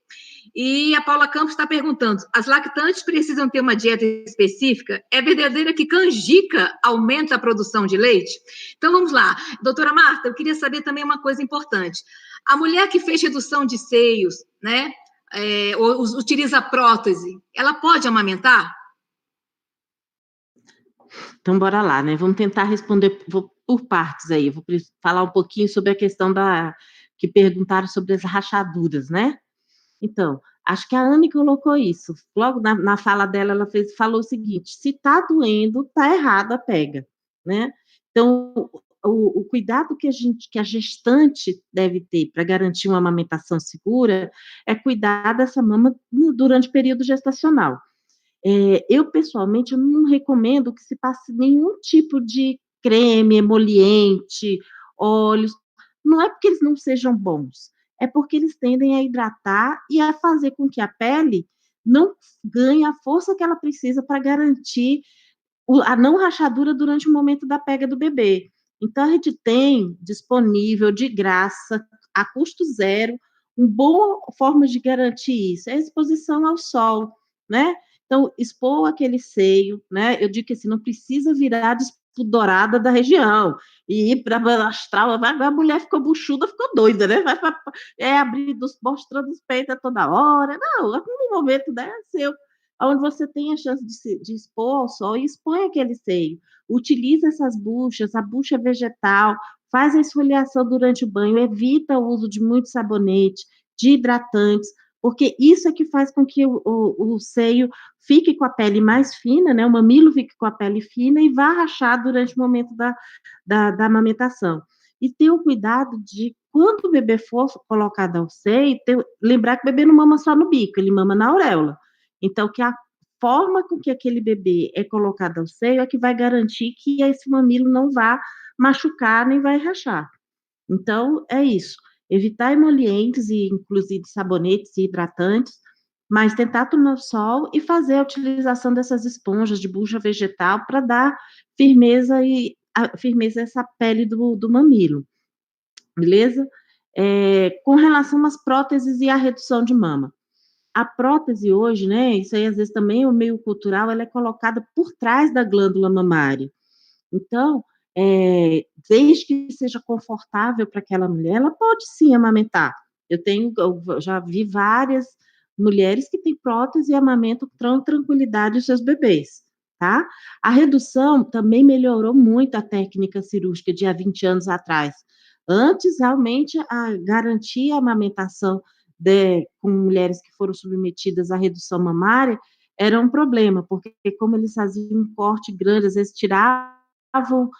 E a Paula Campos está perguntando, as lactantes precisam ter uma dieta específica? É verdadeira que canjica aumenta a produção de leite? Então, vamos lá. Doutora Marta, eu queria saber também uma coisa importante. A mulher que fez redução de seios, né, ou utiliza prótese, ela pode amamentar? Então, bora lá, né? Vamos tentar responder por partes aí. Vou falar um pouquinho sobre a questão que perguntaram sobre as rachaduras, né? Então, acho que a Anne colocou isso. Logo na fala dela, ela falou o seguinte: se tá doendo, tá errado a pega, né? Então, o cuidado que a gestante deve ter para garantir uma amamentação segura é cuidar dessa mama durante o período gestacional. Eu, pessoalmente, eu não recomendo que se passe nenhum tipo de creme, emoliente, óleos. Não é porque eles não sejam bons, é porque eles tendem a hidratar e a fazer com que a pele não ganhe a força que ela precisa para garantir a não rachadura durante o momento da pega do bebê. Então, a gente tem disponível, de graça, a custo zero, uma boa forma de garantir isso, é a exposição ao sol, né? Então, expor aquele seio, né? Eu digo que assim, não precisa virar despudorada da região, e ir para a astral, a mulher ficou buchuda, ficou doida, né? Mostrando os peitos toda hora, não, no momento, né, seu, onde você tem a chance de expor ao sol, e expõe aquele seio. Utiliza essas buchas, a bucha vegetal, faz a esfoliação durante o banho, evita o uso de muito sabonete, de hidratantes, porque isso é que faz com que o seio fique com a pele mais fina, né? O mamilo fique com a pele fina e vá rachar durante o momento da amamentação. E ter o cuidado de, quando o bebê for colocado ao seio, lembrar que o bebê não mama só no bico, ele mama na auréola. Então, que a forma com que aquele bebê é colocado ao seio é que vai garantir que esse mamilo não vá machucar nem vai rachar. Então, é isso. Evitar emolientes, e inclusive sabonetes e hidratantes, mas tentar tomar sol e fazer a utilização dessas esponjas de bucha vegetal para dar firmeza a essa pele do mamilo, beleza? Com relação às próteses e à redução de mama. A prótese hoje, né, isso aí às vezes também é o meio cultural, ela é colocada por trás da glândula mamária. Então, desde que seja confortável para aquela mulher, ela pode sim amamentar. Eu já vi várias mulheres que têm prótese e amamentam com tranquilidade os seus bebês, tá? A redução também melhorou muito a técnica cirúrgica de há 20 anos atrás. Antes, realmente, a garantir a amamentação com mulheres que foram submetidas à redução mamária era um problema, porque como eles faziam um corte grande, às vezes tiravam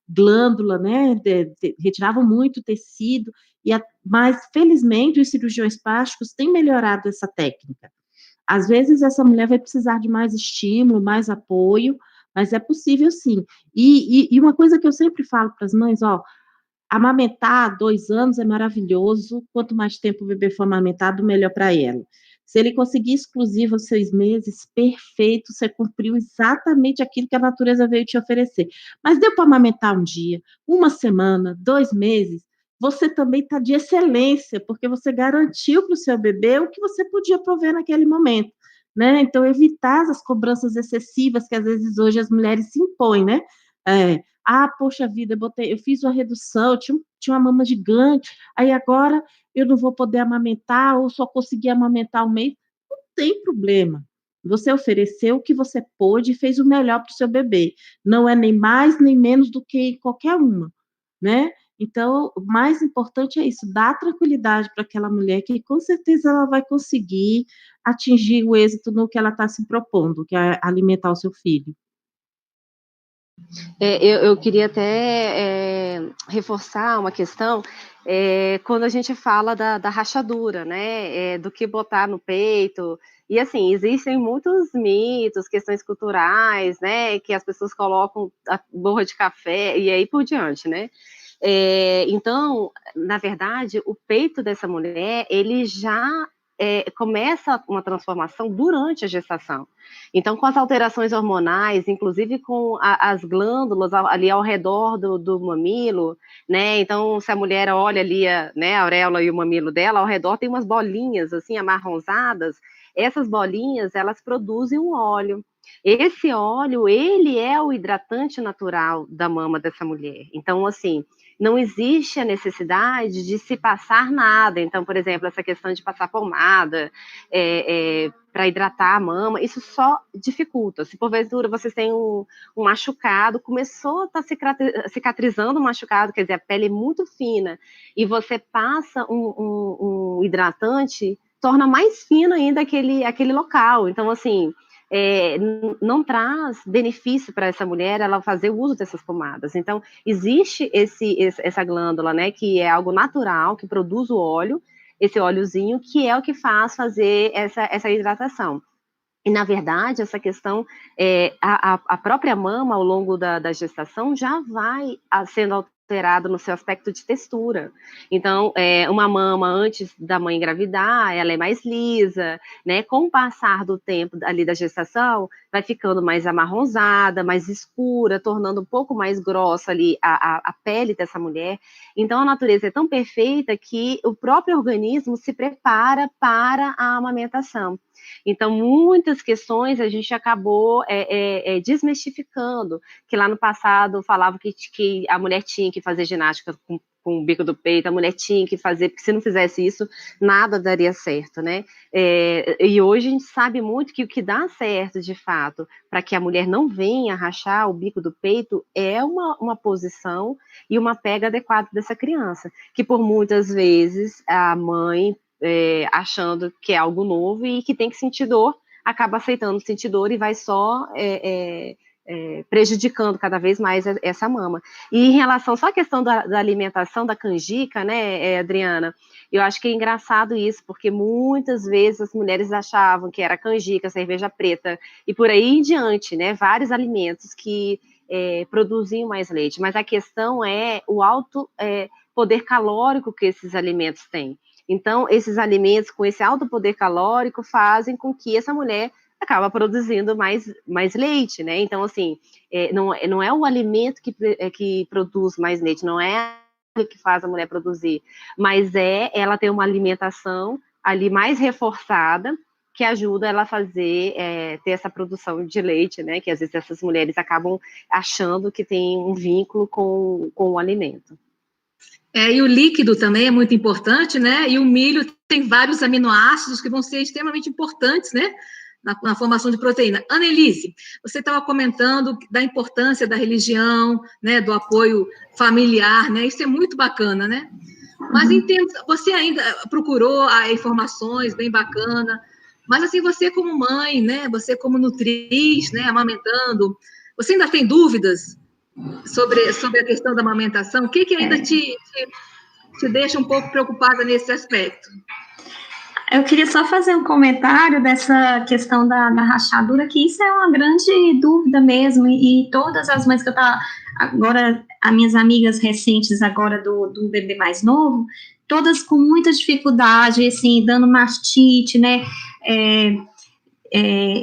glândula, né, retiravam muito tecido, mas felizmente os cirurgiões plásticos têm melhorado essa técnica. Às vezes essa mulher vai precisar de mais estímulo, mais apoio, mas é possível sim. E uma coisa que eu sempre falo para as mães, ó, amamentar 2 anos é maravilhoso, quanto mais tempo o bebê for amamentado, melhor para ela. Se ele conseguir exclusivo aos 6 meses, perfeito, você cumpriu exatamente aquilo que a natureza veio te oferecer. Mas deu para amamentar um dia, uma semana, 2 meses, você também está de excelência, porque você garantiu para o seu bebê o que você podia prover naquele momento, né? Então, evitar as cobranças excessivas que às vezes hoje as mulheres se impõem, né? Poxa vida, eu fiz uma redução, tinha uma mama gigante, aí agora eu não vou poder amamentar, ou só consegui amamentar um mês. Não tem problema. Você ofereceu o que você pôde e fez o melhor para o seu bebê. Não é nem mais nem menos do que qualquer uma, né? Então, o mais importante é isso, dar tranquilidade para aquela mulher, que com certeza ela vai conseguir atingir o êxito no que ela está se propondo, que é alimentar o seu filho. Eu queria até reforçar uma questão, quando a gente fala da rachadura, né, do que botar no peito, e assim, existem muitos mitos, questões culturais, né, que as pessoas colocam a borra de café e aí por diante, né. Então, na verdade, o peito dessa mulher, ele já começa uma transformação durante a gestação. Então, com as alterações hormonais, inclusive com as glândulas ali ao redor do mamilo, né? Então, se a mulher olha ali, né, a auréola e o mamilo dela, ao redor tem umas bolinhas, assim, amarronzadas. Essas bolinhas, elas produzem um óleo. Esse óleo, ele é o hidratante natural da mama dessa mulher. Então, assim, não existe a necessidade de se passar nada. Então, por exemplo, essa questão de passar pomada para hidratar a mama, isso só dificulta. Se porventura vocês têm um machucado, começou a estar cicatrizando o machucado, quer dizer, a pele é muito fina, e você passa um hidratante, torna mais fino ainda aquele local. Então, assim, não traz benefício para essa mulher ela fazer o uso dessas pomadas. Então, existe essa glândula, né, que é algo natural, que produz o óleo, esse óleozinho, que é o que faz fazer essa hidratação. E, na verdade, essa questão, a própria mama, ao longo da gestação, já vai sendo alterada no seu aspecto de textura. Então, uma mama, antes da mãe engravidar, ela é mais lisa, né? Com o passar do tempo ali da gestação, vai ficando mais amarronzada, mais escura, tornando um pouco mais grossa ali a pele dessa mulher. Então, a natureza é tão perfeita que o próprio organismo se prepara para a amamentação. Então, muitas questões a gente acabou desmistificando, que lá no passado falava que a mulher tinha que fazer ginástica com o bico do peito, a mulher tinha que fazer, porque se não fizesse isso, nada daria certo, né? E hoje a gente sabe muito que o que dá certo, de fato, para que a mulher não venha rachar o bico do peito, é uma posição e uma pega adequada dessa criança, que por muitas vezes a mãe, achando que é algo novo e que tem que sentir dor, acaba aceitando sentir dor e vai só prejudicando cada vez mais essa mama. E em relação só à questão da alimentação, da canjica, né, Adriana, eu acho que é engraçado isso, porque muitas vezes as mulheres achavam que era canjica, cerveja preta, e por aí em diante, né, vários alimentos que produziam mais leite, mas a questão é o alto poder calórico que esses alimentos têm. Então, esses alimentos com esse alto poder calórico fazem com que essa mulher acaba produzindo mais leite, né? Então, assim, não é o alimento que produz mais leite, não é o que faz a mulher produzir, mas ela ter uma alimentação ali mais reforçada, que ajuda ela a fazer, ter essa produção de leite, né? Que às vezes essas mulheres acabam achando que tem um vínculo com o alimento. E o líquido também é muito importante, né? E o milho tem vários aminoácidos que vão ser extremamente importantes, né? Na formação de proteína. Annelise, você estava comentando da importância da religião, né? Do apoio familiar, né? Isso é muito bacana, né? Mas você ainda procurou informações bem bacana, mas assim, você como mãe, né? Você como nutriz, né? Amamentando, você ainda tem dúvidas sobre a questão da amamentação? O que ainda te deixa um pouco preocupada nesse aspecto? Eu queria só fazer um comentário dessa questão da rachadura, que isso é uma grande dúvida mesmo, e todas as mães que eu estava, agora, as minhas amigas recentes agora do bebê mais novo, todas com muita dificuldade, assim, dando mastite, né,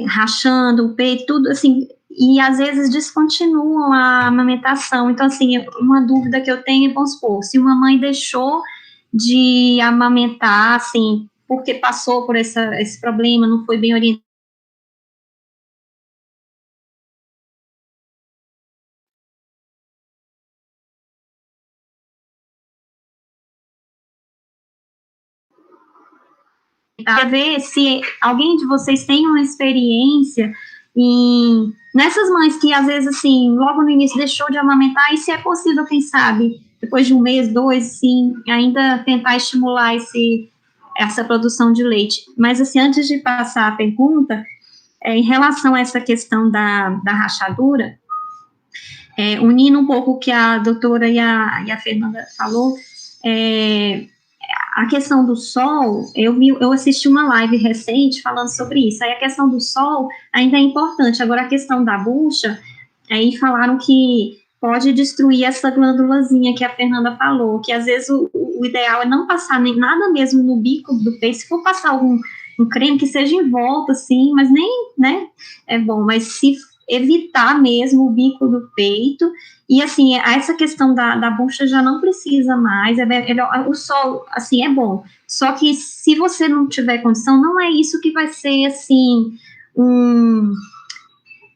rachando o peito, tudo assim, e às vezes descontinuam a amamentação. Então, assim, uma dúvida que eu tenho é, vamos supor, se uma mãe deixou de amamentar, assim, porque passou por esse problema, não foi bem orientada, ver se alguém de vocês tem uma experiência nessas mães que às vezes assim, logo no início deixou de amamentar, e se é possível, quem sabe, depois de um mês, 2, sim, ainda tentar estimular essa produção de leite. Mas assim, antes de passar a pergunta, em relação a essa questão da rachadura, unindo um pouco o que a doutora e a Fernanda falou, a questão do sol, eu assisti uma live recente falando sobre isso. Aí a questão do sol ainda é importante. Agora, a questão da bucha, aí falaram que pode destruir essa glândulazinha que a Fernanda falou, que às vezes o ideal é não passar nem nada mesmo no bico do peito, se for passar um creme que seja em volta, assim, mas nem, né, é bom, mas se evitar mesmo o bico do peito, e assim, essa questão da bucha já não precisa mais, o sol, assim, é bom, só que se você não tiver condição, não é isso que vai ser, assim,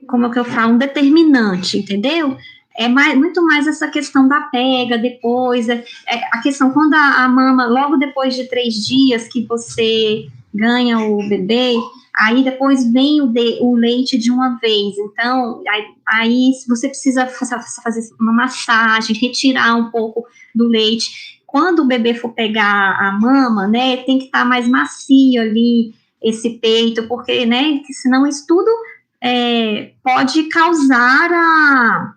como é que eu falo, um determinante, entendeu? É muito mais essa questão da pega depois, a questão quando a mama, logo depois de 3 dias que você ganha o bebê, aí depois vem o leite de uma vez, então, aí você precisa fazer uma massagem, retirar um pouco do leite. Quando o bebê for pegar a mama, né, tem que estar mais macio ali, esse peito, porque, né, senão isso tudo pode causar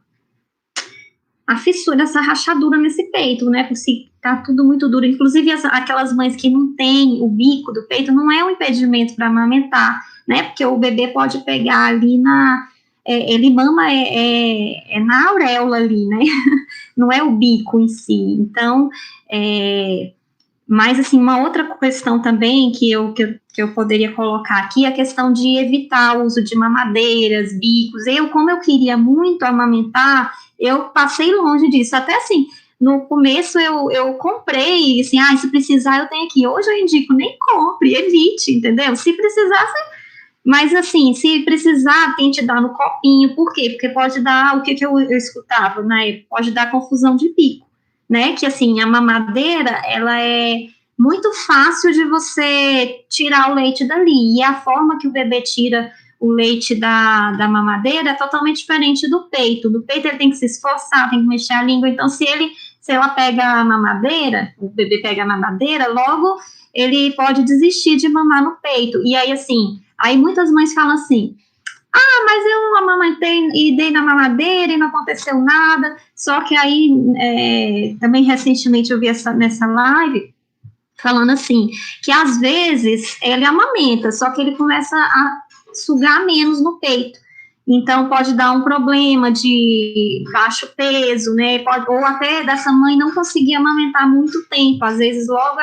a fissura, essa rachadura nesse peito, né, porque tá tudo muito duro, inclusive aquelas mães que não têm o bico do peito, não é um impedimento para amamentar, né, porque o bebê pode pegar ali ele mama na auréola ali, né, não é o bico em si, então, mas, assim, uma outra questão também que eu poderia colocar aqui é a questão de evitar o uso de mamadeiras, bicos. Como eu queria muito amamentar, eu passei longe disso. Até, assim, no começo eu comprei, assim, se precisar eu tenho aqui. Hoje eu indico, nem compre, evite, entendeu? Se precisar, mas, assim, se precisar, tente dar no copinho. Por quê? Porque pode dar, o que eu escutava, né? Pode dar confusão de bico, né? Que, assim, a mamadeira, ela é muito fácil de você tirar o leite dali. E a forma que o bebê tira o leite da mamadeira é totalmente diferente do peito. Do peito ele tem que se esforçar, tem que mexer a língua. Então, se ela pega a mamadeira, o bebê pega a mamadeira, logo ele pode desistir de mamar no peito. E aí, assim, aí muitas mães falam assim, mas eu amamentei e dei na mamadeira e não aconteceu nada. Só que aí, também recentemente eu vi nessa live, falando assim, que às vezes ele amamenta, só que ele começa a sugar menos no peito. Então, pode dar um problema de baixo peso, né? Ou até dessa mãe não conseguir amamentar muito tempo. Às vezes, logo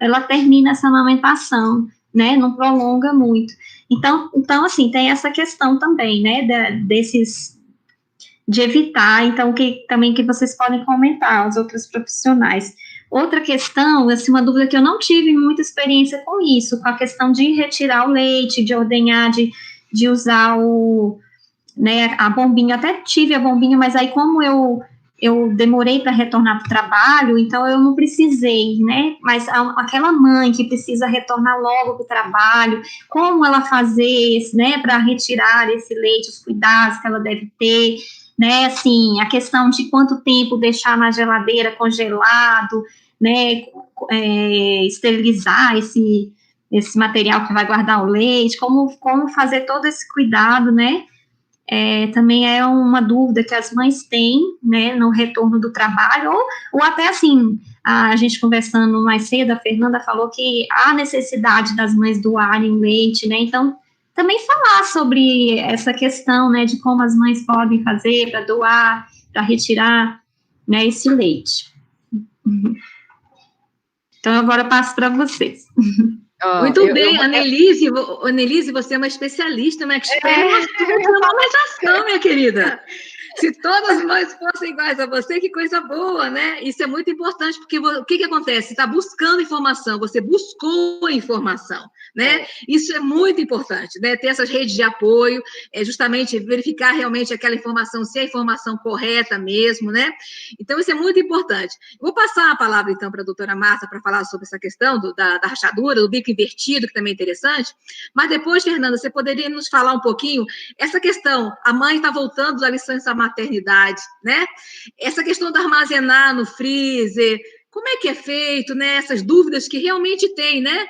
ela termina essa amamentação, né? Não prolonga muito. Então, assim, tem essa questão também, né? De evitar. Então, também que vocês podem comentar, os outros profissionais. Outra questão, assim, uma dúvida que eu não tive muita experiência com isso, com a questão de retirar o leite, de ordenhar, de usar né, a bombinha. Até tive a bombinha, mas aí como eu demorei para retornar para o trabalho, então eu não precisei, né? Mas aquela mãe que precisa retornar logo para o trabalho, como ela fazer, né, para retirar esse leite, os cuidados que ela deve ter, né? Assim, a questão de quanto tempo deixar na geladeira congelado, né? Esterilizar esse material que vai guardar o leite, como fazer todo esse cuidado, né? Também é uma dúvida que as mães têm, né, no retorno do trabalho, ou até assim, a gente conversando mais cedo, a Fernanda falou que há necessidade das mães doarem leite, né, então, também falar sobre essa questão, né, de como as mães podem fazer para doar, para retirar, né, esse leite. Então, agora eu passo para vocês. Muito bem, Annelise, você é uma especialista, uma expert na amamentação, minha querida. Se todas as mães fossem iguais a você, que coisa boa, né? Isso é muito importante, porque o que acontece? Você está buscando informação, você buscou informação, né? Isso é muito importante, né? Ter essas redes de apoio, justamente verificar realmente aquela informação, se é a informação correta mesmo, né? Então, isso é muito importante. Vou passar a palavra, então, para a doutora Marta para falar sobre essa questão da rachadura, do bico invertido, que também é interessante, mas depois, Fernanda, você poderia nos falar um pouquinho essa questão, a mãe está voltando da licença maternidade, né? Essa questão de armazenar no freezer, como é que é feito, né? Essas dúvidas que realmente tem, né?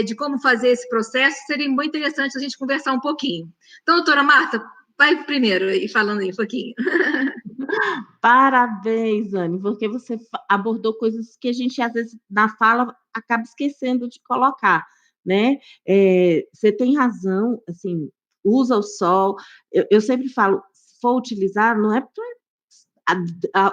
De como fazer esse processo, seria muito interessante a gente conversar um pouquinho. Então, doutora Marta, vai primeiro e falando aí um pouquinho. Parabéns, Anne, porque você abordou coisas que a gente, às vezes, na fala, acaba esquecendo de colocar, né? Você tem razão, assim, usa o sol. Eu sempre falo, se for utilizar, não é para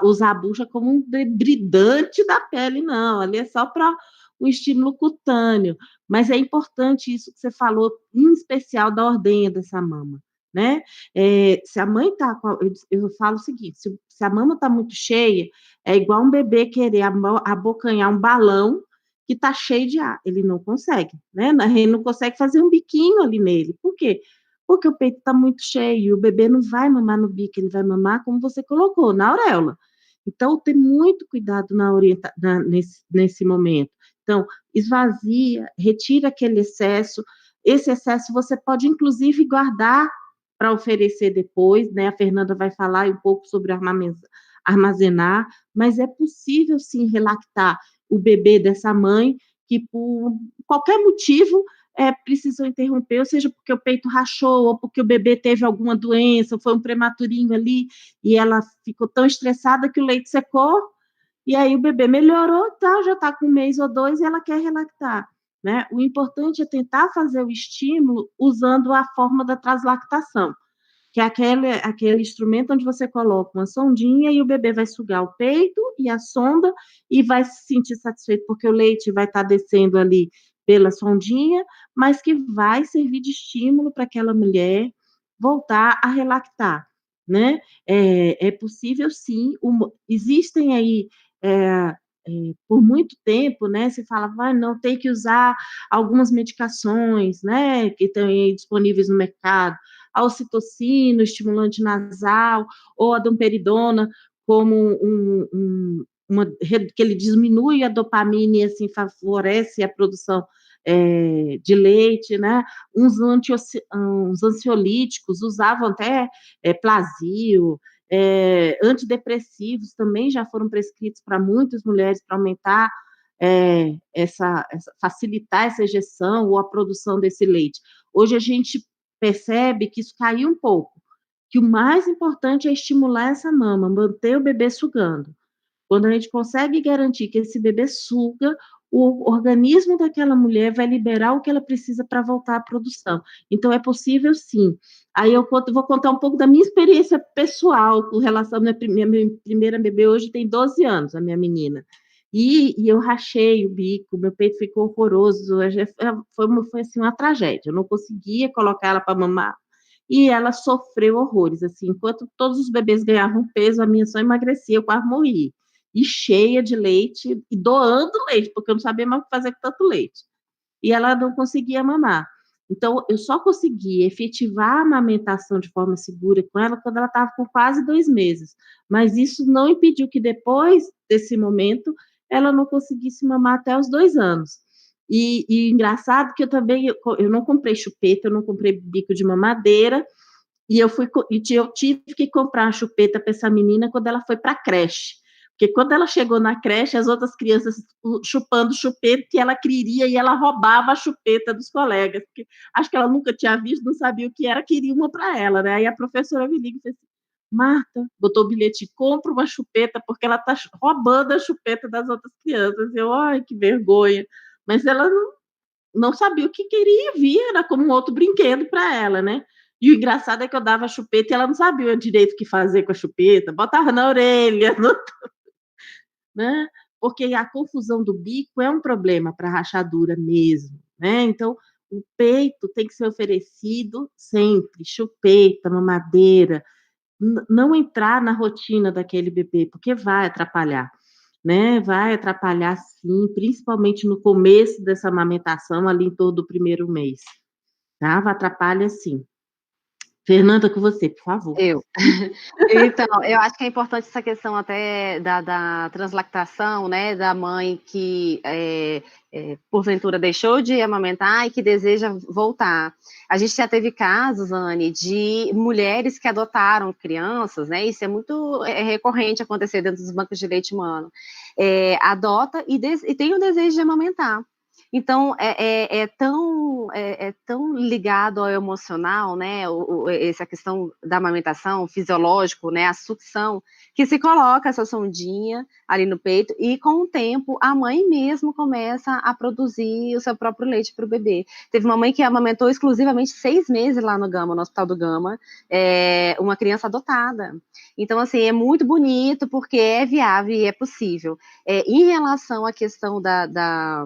usar a bucha como um debridante da pele, não, ali é só para um estímulo cutâneo, mas é importante isso que você falou, em especial da ordenha dessa mama, né? Se a mãe está eu falo o seguinte, se a mama está muito cheia, é igual um bebê querer abocanhar um balão que está cheio de ar, ele não consegue, né? Ele não consegue fazer um biquinho ali nele, por quê? Porque o peito está muito cheio, e o bebê não vai mamar no bico, ele vai mamar como você colocou, na auréola. Então, ter muito cuidado nesse momento. Então, esvazia, retira aquele excesso. Esse excesso você pode, inclusive, guardar para oferecer depois, né? A Fernanda vai falar um pouco sobre armazenar, mas é possível, sim, relactar o bebê dessa mãe que, por qualquer motivo, precisou interromper, ou seja, porque o peito rachou, ou porque o bebê teve alguma doença, ou foi um prematurinho ali, e ela ficou tão estressada que o leite secou, e aí o bebê melhorou, tá, já está com 1 mês ou 2 e ela quer relactar, né? O importante é tentar fazer o estímulo usando a forma da translactação, que é aquele instrumento onde você coloca uma sondinha e o bebê vai sugar o peito e a sonda e vai se sentir satisfeito, porque o leite vai estar descendo ali pela sondinha, mas que vai servir de estímulo para aquela mulher voltar a relactar, né? É possível, sim, existem aí, por muito tempo, né, se fala, não, tem que usar algumas medicações, né, que estão aí disponíveis no mercado, a ocitocina, estimulante nasal, ou a domperidona, como que ele diminui a dopamina e assim favorece a produção de leite, né? Uns ansiolíticos usavam até Plasil, antidepressivos também já foram prescritos para muitas mulheres para aumentar facilitar essa ejeção ou a produção desse leite. Hoje a gente percebe que isso caiu um pouco, que o mais importante é estimular essa mama, manter o bebê sugando. Quando a gente consegue garantir que esse bebê suga, o organismo daquela mulher vai liberar o que ela precisa para voltar à produção. Então, é possível, sim. Aí eu vou contar um pouco da minha experiência pessoal com relação à minha primeira bebê, hoje tem 12 anos, a minha menina. E eu rachei o bico, meu peito ficou horroroso, foi assim, uma tragédia, eu não conseguia colocar ela para mamar, e ela sofreu horrores, assim, enquanto todos os bebês ganhavam peso, a minha só emagrecia, eu quase morri, e cheia de leite, e doando leite, porque eu não sabia mais o que fazer com tanto leite, e ela não conseguia mamar. Então, eu só consegui efetivar a amamentação de forma segura com ela quando ela estava com quase 2 meses, mas isso não impediu que depois desse momento ela não conseguisse mamar até os 2 anos. E engraçado que eu não comprei chupeta, eu não comprei bico de mamadeira, e eu tive que comprar uma chupeta para essa menina quando ela foi para a creche. Porque quando ela chegou na creche, as outras crianças chupando chupeta, que ela queria, e ela roubava a chupeta dos colegas. Porque acho que ela nunca tinha visto, não sabia o que era, queria uma para ela, né? Aí a professora me liga e disse assim, Marta, botou o bilhete, compra uma chupeta, porque ela está roubando a chupeta das outras crianças. Eu, ai, que vergonha. Mas ela não sabia o que queria, via, era como um outro brinquedo para ela, né? E o engraçado é que eu dava a chupeta e ela não sabia direito o que fazer com a chupeta, botava na orelha, né? Porque a confusão do bico é um problema para rachadura mesmo, né? Então, o peito tem que ser oferecido sempre, chupeta, mamadeira, não entrar na rotina daquele bebê, porque vai atrapalhar, né? Vai atrapalhar, sim, principalmente no começo dessa amamentação, ali em torno do 1º mês, tá? Atrapalha, sim. Fernanda, com você, por favor. Então, eu acho que é importante essa questão até da translactação, né, da mãe que, porventura, deixou de amamentar e que deseja voltar. A gente já teve casos, Anne, de mulheres que adotaram crianças, né, isso é muito recorrente acontecer dentro dos bancos de leite humano. Adota e tem o desejo de amamentar. Então, é tão ligado ao emocional, né, essa questão da amamentação, fisiológico, né, a sucção, que se coloca essa sondinha ali no peito e, com o tempo, a mãe mesmo começa a produzir o seu próprio leite para o bebê. Teve uma mãe que amamentou exclusivamente 6 meses lá no Gama, no Hospital do Gama, uma criança adotada. Então, assim, é muito bonito porque é viável e é possível. Em relação à questão da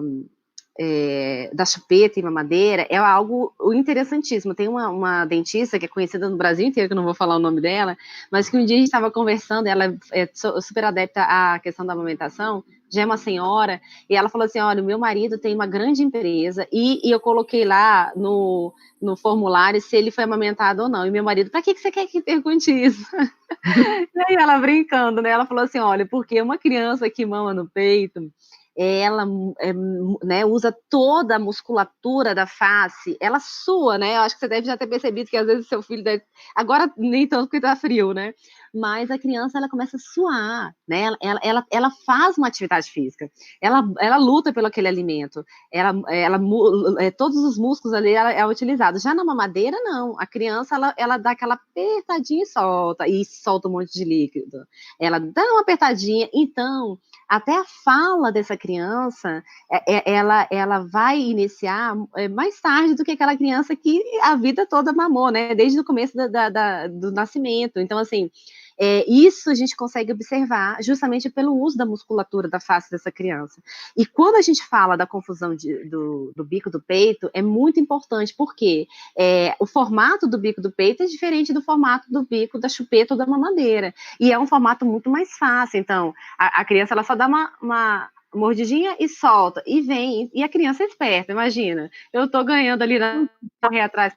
chupeta e mamadeira, é algo interessantíssimo. Tem uma dentista que é conhecida no Brasil inteiro, que eu não vou falar o nome dela, mas que um dia a gente estava conversando, ela é super adepta à questão da amamentação, já é uma senhora, e ela falou assim, olha, o meu marido tem uma grande empresa, e eu coloquei lá no formulário se ele foi amamentado ou não, e meu marido, para que você quer que pergunte isso? E aí ela brincando, né, ela falou assim, olha, porque uma criança que mama no peito, ela né, usa toda a musculatura da face, ela sua, né? Eu acho que você deve já ter percebido que às vezes seu filho deve... Agora nem tanto porque tá frio, né? Mas a criança, ela começa a suar, né? Ela faz uma atividade física, ela luta pelo aquele alimento, todos os músculos ali é utilizado. Já na mamadeira, não. A criança, ela dá aquela apertadinha e solta um monte de líquido. Ela dá uma apertadinha, então... Até a fala dessa criança, ela vai iniciar mais tarde do que aquela criança que a vida toda mamou, né? Desde o começo do nascimento. Então, assim, isso a gente consegue observar justamente pelo uso da musculatura da face dessa criança. E quando a gente fala da confusão do bico do peito, é muito importante, porque o formato do bico do peito é diferente do formato do bico da chupeta ou da mamadeira. E é um formato muito mais fácil. Então, a criança ela só dá uma mordidinha e solta, e vem, e a criança é esperta, imagina. Eu tô ganhando ali correr atrás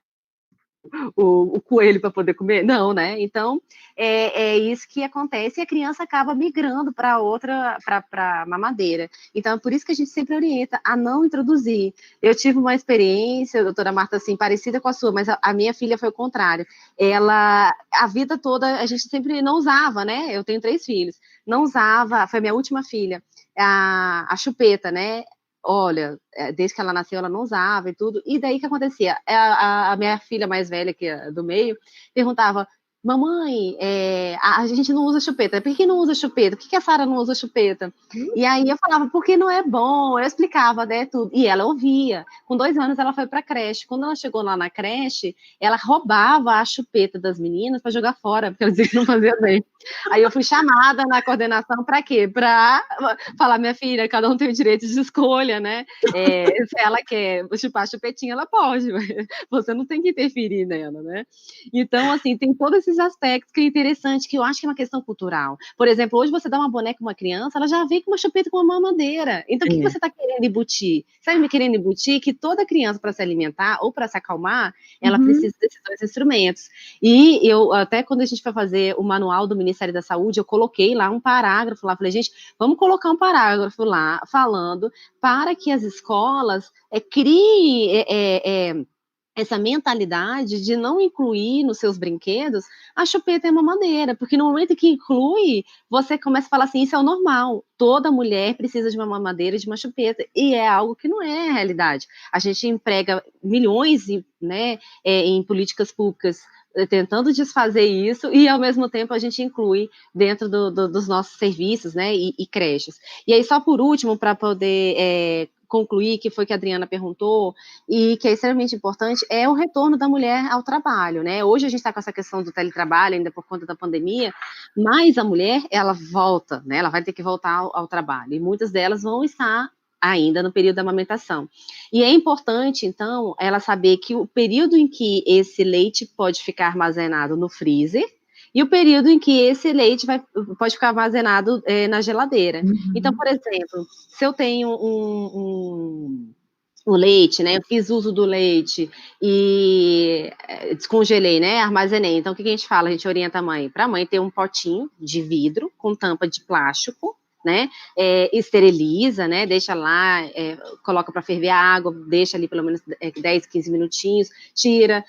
o coelho para poder comer? Não, né? Então, é isso que acontece e a criança acaba migrando para mamadeira. Então, é por isso que a gente sempre orienta a não introduzir. Eu tive uma experiência, doutora Marta, assim, parecida com a sua, mas a minha filha foi o contrário. Ela, a vida toda, a gente sempre não usava, né? Eu tenho 3 filhos. Não usava, foi minha última filha, a chupeta, né? Olha, desde que ela nasceu, ela não usava e tudo. E daí o que acontecia? A minha filha mais velha, que é do meio, perguntava: mamãe, a gente não usa chupeta. Por que não usa chupeta? Por que a Sara não usa chupeta? E aí eu falava, porque não é bom. Eu explicava, né, tudo. E ela ouvia. Com 2 anos, ela foi para a creche. Quando ela chegou lá na creche, ela roubava a chupeta das meninas para jogar fora, porque ela dizia que não fazia bem. Aí eu fui chamada na coordenação para quê? Para falar, minha filha, cada um tem o direito de escolha, né? Se ela quer chupar a chupetinha, ela pode, mas você não tem que interferir nela, né? Então, assim, tem todos esses aspectos que é interessante, que eu acho que é uma questão cultural. Por exemplo, hoje você dá uma boneca a uma criança, ela já vem com uma chupeta com uma mamadeira. Então, o que você está querendo embutir? Você está querendo embutir que toda criança, para se alimentar ou para se acalmar, ela precisa desses 2 instrumentos. E eu, até quando a gente foi fazer o manual do Ministério da Saúde, eu coloquei lá um parágrafo lá, falei, gente, vamos colocar um parágrafo lá, falando para que as escolas criem essa mentalidade de não incluir nos seus brinquedos a chupeta e a mamadeira, porque no momento que inclui, você começa a falar assim, isso é o normal, toda mulher precisa de uma mamadeira e de uma chupeta, e é algo que não é a realidade. A gente emprega milhões, né, em políticas públicas tentando desfazer isso, e ao mesmo tempo a gente inclui dentro dos nossos serviços, né, e creches. E aí, só por último, para poder concluir, que foi que a Adriana perguntou, e que é extremamente importante, é o retorno da mulher ao trabalho, né? Hoje a gente está com essa questão do teletrabalho, ainda por conta da pandemia, mas a mulher, ela volta, né? Ela vai ter que voltar ao trabalho, e muitas delas vão estar ainda no período da amamentação. E é importante, então, ela saber que o período em que esse leite pode ficar armazenado no freezer, e o período em que esse leite pode ficar armazenado na geladeira. Então, por exemplo, se eu tenho o leite, né? Eu fiz uso do leite e descongelei, né? Armazenei. Então, o que a gente fala? A gente orienta a mãe para a mãe ter um potinho de vidro com tampa de plástico, né? Esteriliza, né? Deixa lá, coloca para ferver a água, deixa ali pelo menos 10, 15 minutinhos, tira.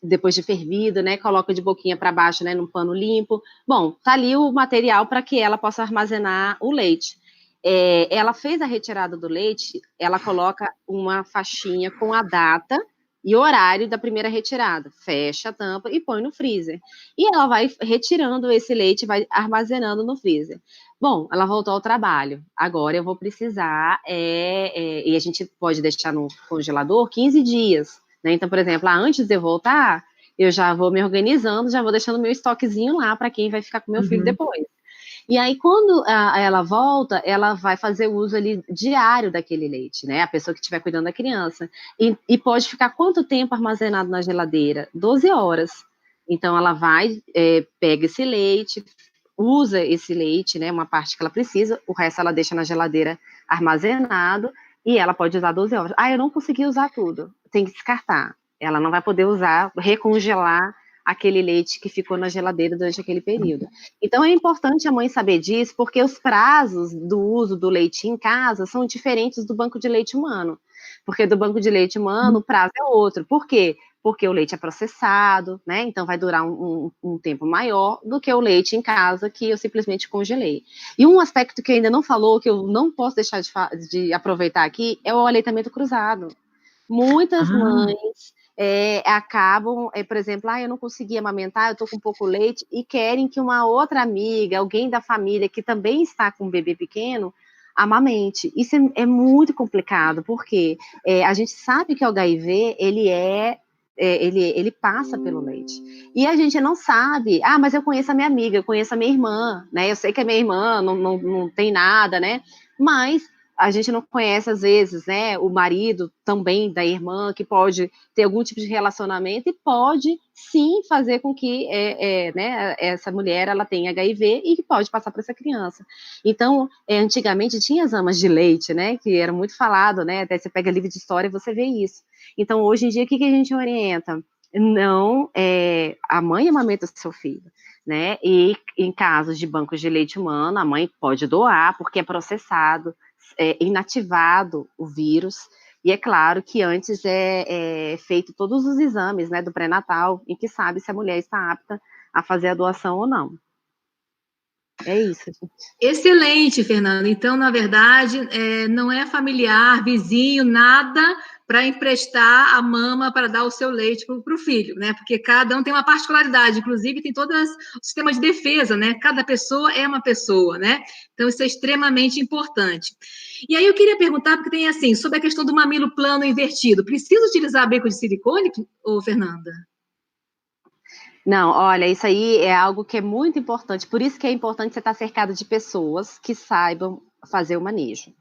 Depois de fervido, né, coloca de boquinha para baixo, né, num pano limpo. Bom, tá ali o material para que ela possa armazenar o leite. ela fez a retirada do leite, ela coloca uma faixinha com a data e horário da primeira retirada, fecha a tampa e põe no freezer. E ela vai retirando esse leite, vai armazenando no freezer. Bom, ela voltou ao trabalho. Agora eu vou precisar, e a gente pode deixar no congelador 15 dias. Né? Então, por exemplo, antes de eu voltar, eu já vou me organizando, já vou deixando meu estoquezinho lá para quem vai ficar com meu filho depois. E aí, quando ela volta, ela vai fazer o uso ali diário daquele leite, né? A pessoa que estiver cuidando da criança. E pode ficar quanto tempo armazenado na geladeira? 12 horas. Então, ela vai, pega esse leite, usa esse leite, né? Uma parte que ela precisa, o resto ela deixa na geladeira armazenado e ela pode usar 12 horas. Eu não consegui usar tudo. Tem que descartar. Ela não vai poder usar, recongelar aquele leite que ficou na geladeira durante aquele período. Então, é importante a mãe saber disso, porque os prazos do uso do leite em casa são diferentes do banco de leite humano. Porque do banco de leite humano, o prazo é outro. Por quê? Porque o leite é processado, né? Então, vai durar um tempo maior do que o leite em casa, que eu simplesmente congelei. E um aspecto que ainda não falou, que eu não posso deixar de aproveitar aqui, é o aleitamento cruzado. Muitas mães acabam, por exemplo, eu não consegui amamentar, eu estou com pouco leite, e querem que uma outra amiga, alguém da família que também está com um bebê pequeno, amamente. Isso muito complicado, porque a gente sabe que o HIV, ele passa pelo leite. E a gente não sabe, mas eu conheço a minha amiga, eu conheço a minha irmã, né? Eu sei que a minha irmã não tem nada, né? Mas a gente não conhece, às vezes, né, o marido também da irmã, que pode ter algum tipo de relacionamento e pode, sim, fazer com que né, essa mulher ela tenha HIV e que pode passar para essa criança. Então, antigamente tinha as amas de leite, né, que era muito falado, né, até você pega livro de história e você vê isso. Então, hoje em dia, o que a gente orienta? Não, a mãe amamenta o seu filho, né, e em casos de bancos de leite humano, a mãe pode doar, porque é processado, inativado o vírus, e é claro que antes é feito todos os exames, né, do pré-natal, em que sabe se a mulher está apta a fazer a doação ou não. É isso, gente. Excelente, Fernanda. Então, na verdade, não é familiar, vizinho, nada para emprestar a mama para dar o seu leite para o filho, né? Porque cada um tem uma particularidade, inclusive tem todo o sistema de defesa, né? Cada pessoa é uma pessoa, né? Então, isso é extremamente importante. E aí eu queria perguntar, porque tem assim, sobre a questão do mamilo plano invertido, precisa utilizar bico de silicone, ou Fernanda? Não, olha, isso aí é algo que é muito importante, por isso que é importante você estar cercado de pessoas que saibam fazer o manejo.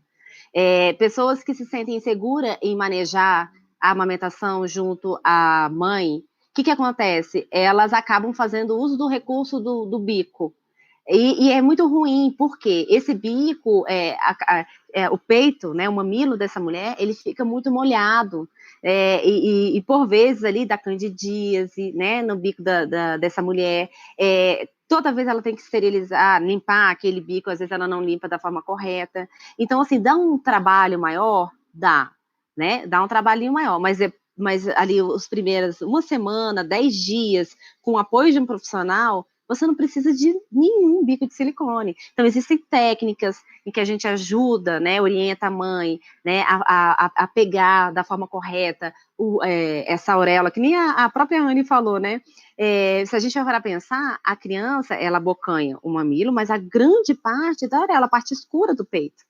Pessoas que se sentem inseguras em manejar a amamentação junto à mãe, o que acontece? Elas acabam fazendo uso do recurso do bico. E é muito ruim, porque esse bico, o peito, né, o mamilo dessa mulher, ele fica muito molhado. E por vezes ali dá candidíase, né, no bico dessa mulher. Toda vez ela tem que esterilizar, limpar aquele bico, às vezes ela não limpa da forma correta. Então, assim, dá um trabalho maior? Dá, né? Dá um trabalhinho maior, mas ali os primeiros, uma semana, 10 dias, com o apoio de um profissional, você não precisa de nenhum bico de silicone. Então, existem técnicas em que a gente ajuda, né, orienta a mãe, né, a pegar da forma correta essa auréola, que nem a própria Anne falou, né? Se a gente for para pensar, a criança, ela abocanha o mamilo, mas a grande parte da auréola, a parte escura do peito.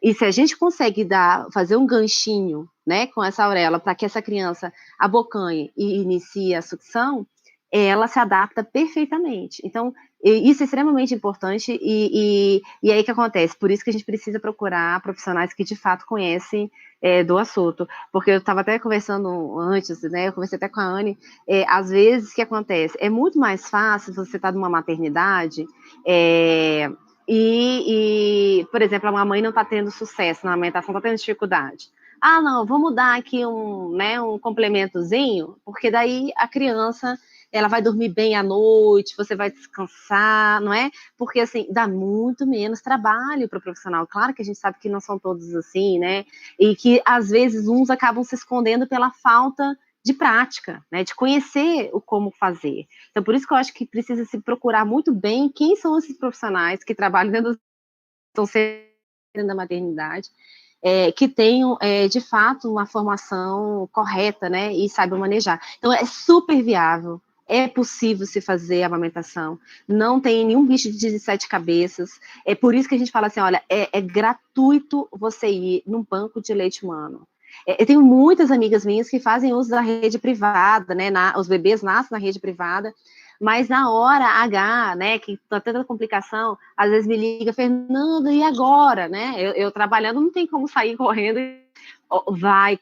E se a gente consegue fazer um ganchinho, né, com essa auréola, para que essa criança abocanhe e inicie a sucção, ela se adapta perfeitamente. Então, isso é extremamente importante e aí que acontece? Por isso que a gente precisa procurar profissionais que de fato conhecem do assunto. Porque eu estava até conversando antes, né? Eu conversei até com a Anne. Às vezes, o que acontece? É muito mais fácil você estar numa maternidade por exemplo, uma mãe não está tendo sucesso na amamentação, está tendo dificuldade. Não, vamos dar aqui um complementozinho, porque daí a criança ela vai dormir bem à noite, você vai descansar, não é? Porque, assim, dá muito menos trabalho para o profissional. Claro que a gente sabe que não são todos assim, né? E que, às vezes, uns acabam se escondendo pela falta de prática, né? De conhecer o como fazer. Então, por isso que eu acho que precisa se procurar muito bem quem são esses profissionais que trabalham dentro do da maternidade, que tenham, de fato, uma formação correta, né, e saibam manejar. Então, é super viável, é possível se fazer a amamentação, não tem nenhum bicho de 17 cabeças, é por isso que a gente fala assim, olha, é gratuito você ir num banco de leite humano. Eu tenho muitas amigas minhas que fazem uso da rede privada, né, os bebês nascem na rede privada, mas na hora H, né, que tá tendo complicação, às vezes me liga, Fernanda, e agora, né, eu trabalhando, não tem como sair correndo,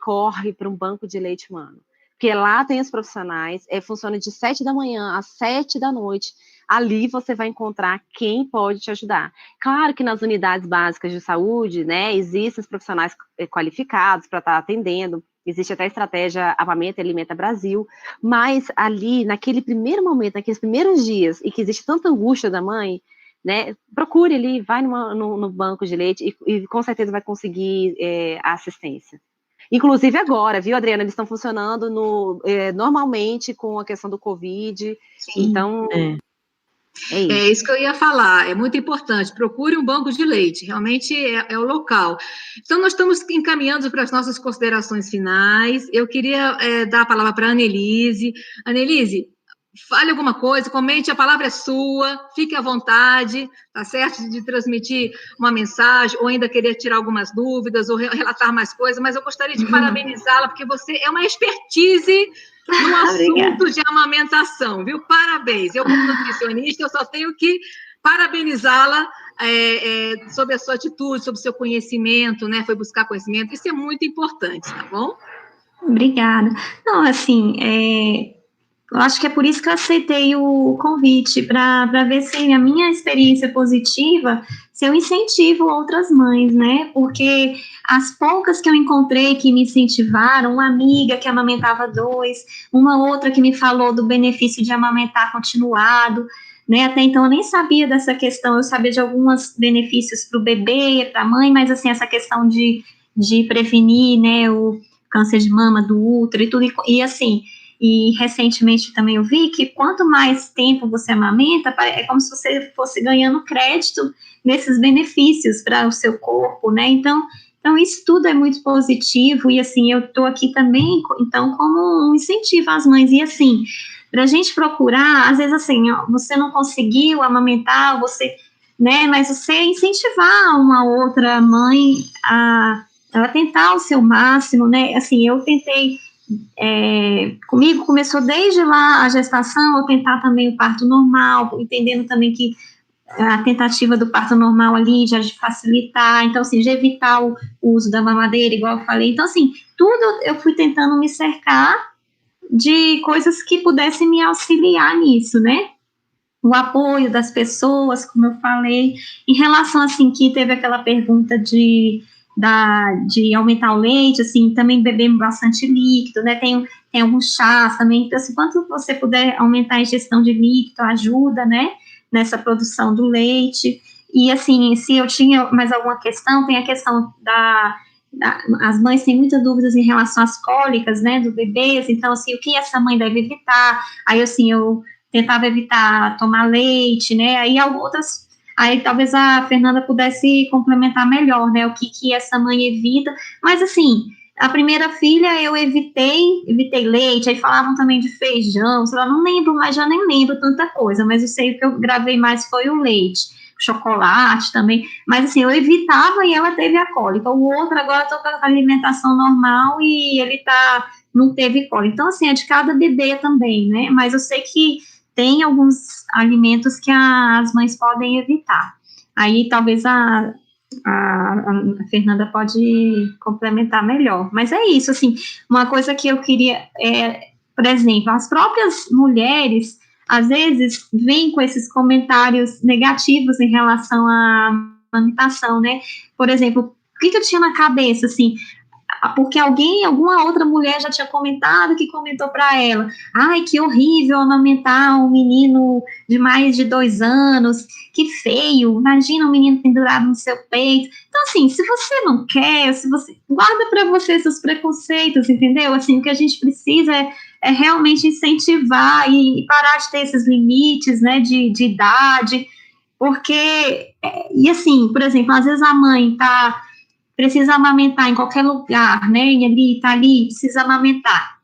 corre para um banco de leite humano, porque lá tem os profissionais, funciona de 7 da manhã às 7 da noite, ali você vai encontrar quem pode te ajudar. Claro que nas unidades básicas de saúde, né, existem os profissionais qualificados para estar atendendo, existe até a estratégia Amamenta e Alimenta Brasil, mas ali, naquele primeiro momento, naqueles primeiros dias, e que existe tanta angústia da mãe, né, procure ali, vai no banco de leite e com certeza vai conseguir a assistência. Inclusive agora, viu, Adriana, eles estão funcionando normalmente com a questão do Covid, Sim. Então... É isso que eu ia falar, é muito importante, procure um banco de leite, realmente é o local. Então, nós estamos encaminhando para as nossas considerações finais, eu queria dar a palavra para a Annelise. Annelise, fale alguma coisa, comente, a palavra é sua, fique à vontade, tá certo, de transmitir uma mensagem, ou ainda querer tirar algumas dúvidas, ou relatar mais coisas, mas eu gostaria de parabenizá-la, porque você é uma expertise no assunto de amamentação, viu? Parabéns. Eu, como nutricionista, eu só tenho que parabenizá-la sobre a sua atitude, sobre o seu conhecimento, né? Foi buscar conhecimento, isso é muito importante, tá bom? Obrigada. Não, assim, eu acho que é por isso que eu aceitei o convite, para ver se a minha experiência positiva, se eu incentivo outras mães, né? Porque as poucas que eu encontrei que me incentivaram, uma amiga que amamentava 2, uma outra que me falou do benefício de amamentar continuado, né? Até então eu nem sabia dessa questão, eu sabia de alguns benefícios para o bebê, para a mãe, mas assim, essa questão de prevenir, né, o câncer de mama, do útero e tudo, e assim... E recentemente também eu vi que quanto mais tempo você amamenta, é como se você fosse ganhando crédito nesses benefícios para o seu corpo, né? Então isso tudo é muito positivo e assim, eu estou aqui também, então, como um incentivo às mães. E assim, para a gente procurar, às vezes assim, ó, você não conseguiu amamentar, né? Mas você incentivar uma outra mãe a ela tentar o seu máximo, né? Assim, eu tentei... comigo começou desde lá a gestação, eu tentar também o parto normal, entendendo também que a tentativa do parto normal ali já de facilitar, então assim, de evitar o uso da mamadeira, igual eu falei, então assim, tudo eu fui tentando me cercar de coisas que pudessem me auxiliar nisso, né? O apoio das pessoas, como eu falei, em relação assim, que teve aquela pergunta de aumentar o leite, assim, também beber bastante líquido, né, tem alguns chás também, então, assim, quanto você puder aumentar a ingestão de líquido, ajuda, né, nessa produção do leite, e, assim, se eu tinha mais alguma questão, tem a questão as mães têm muitas dúvidas em relação às cólicas, né, dos bebês, então, assim, o que essa mãe deve evitar, aí, assim, eu tentava evitar tomar leite, né, aí talvez a Fernanda pudesse complementar melhor, né, o que essa mãe evita, mas assim, a primeira filha eu evitei leite, aí falavam também de feijão, sei lá, não lembro, mas já nem lembro tanta coisa, mas eu sei que eu gravei mais foi o leite, chocolate também, mas assim, eu evitava e ela teve a cólica, o outro agora estou com a alimentação normal e ele não teve cólica, então assim, é de cada bebê também, né, mas eu sei que tem alguns alimentos que as mães podem evitar. Aí talvez a Fernanda pode complementar melhor. Mas é isso, assim, uma coisa que eu queria, por exemplo, as próprias mulheres, às vezes, vêm com esses comentários negativos em relação à amamentação, né? Por exemplo, o que eu tinha na cabeça, assim, porque alguma outra mulher já tinha comentado, que comentou para ela, ai, que horrível amamentar um menino de mais de 2 anos, que feio, imagina um menino pendurado no seu peito. Então, assim, se você não quer, se você guarda para você seus preconceitos, entendeu? Assim, o que a gente precisa é realmente incentivar e parar de ter esses limites, né, de idade. Porque, e assim, por exemplo, às vezes a mãe precisa amamentar em qualquer lugar, né, e ali, tá ali, precisa amamentar.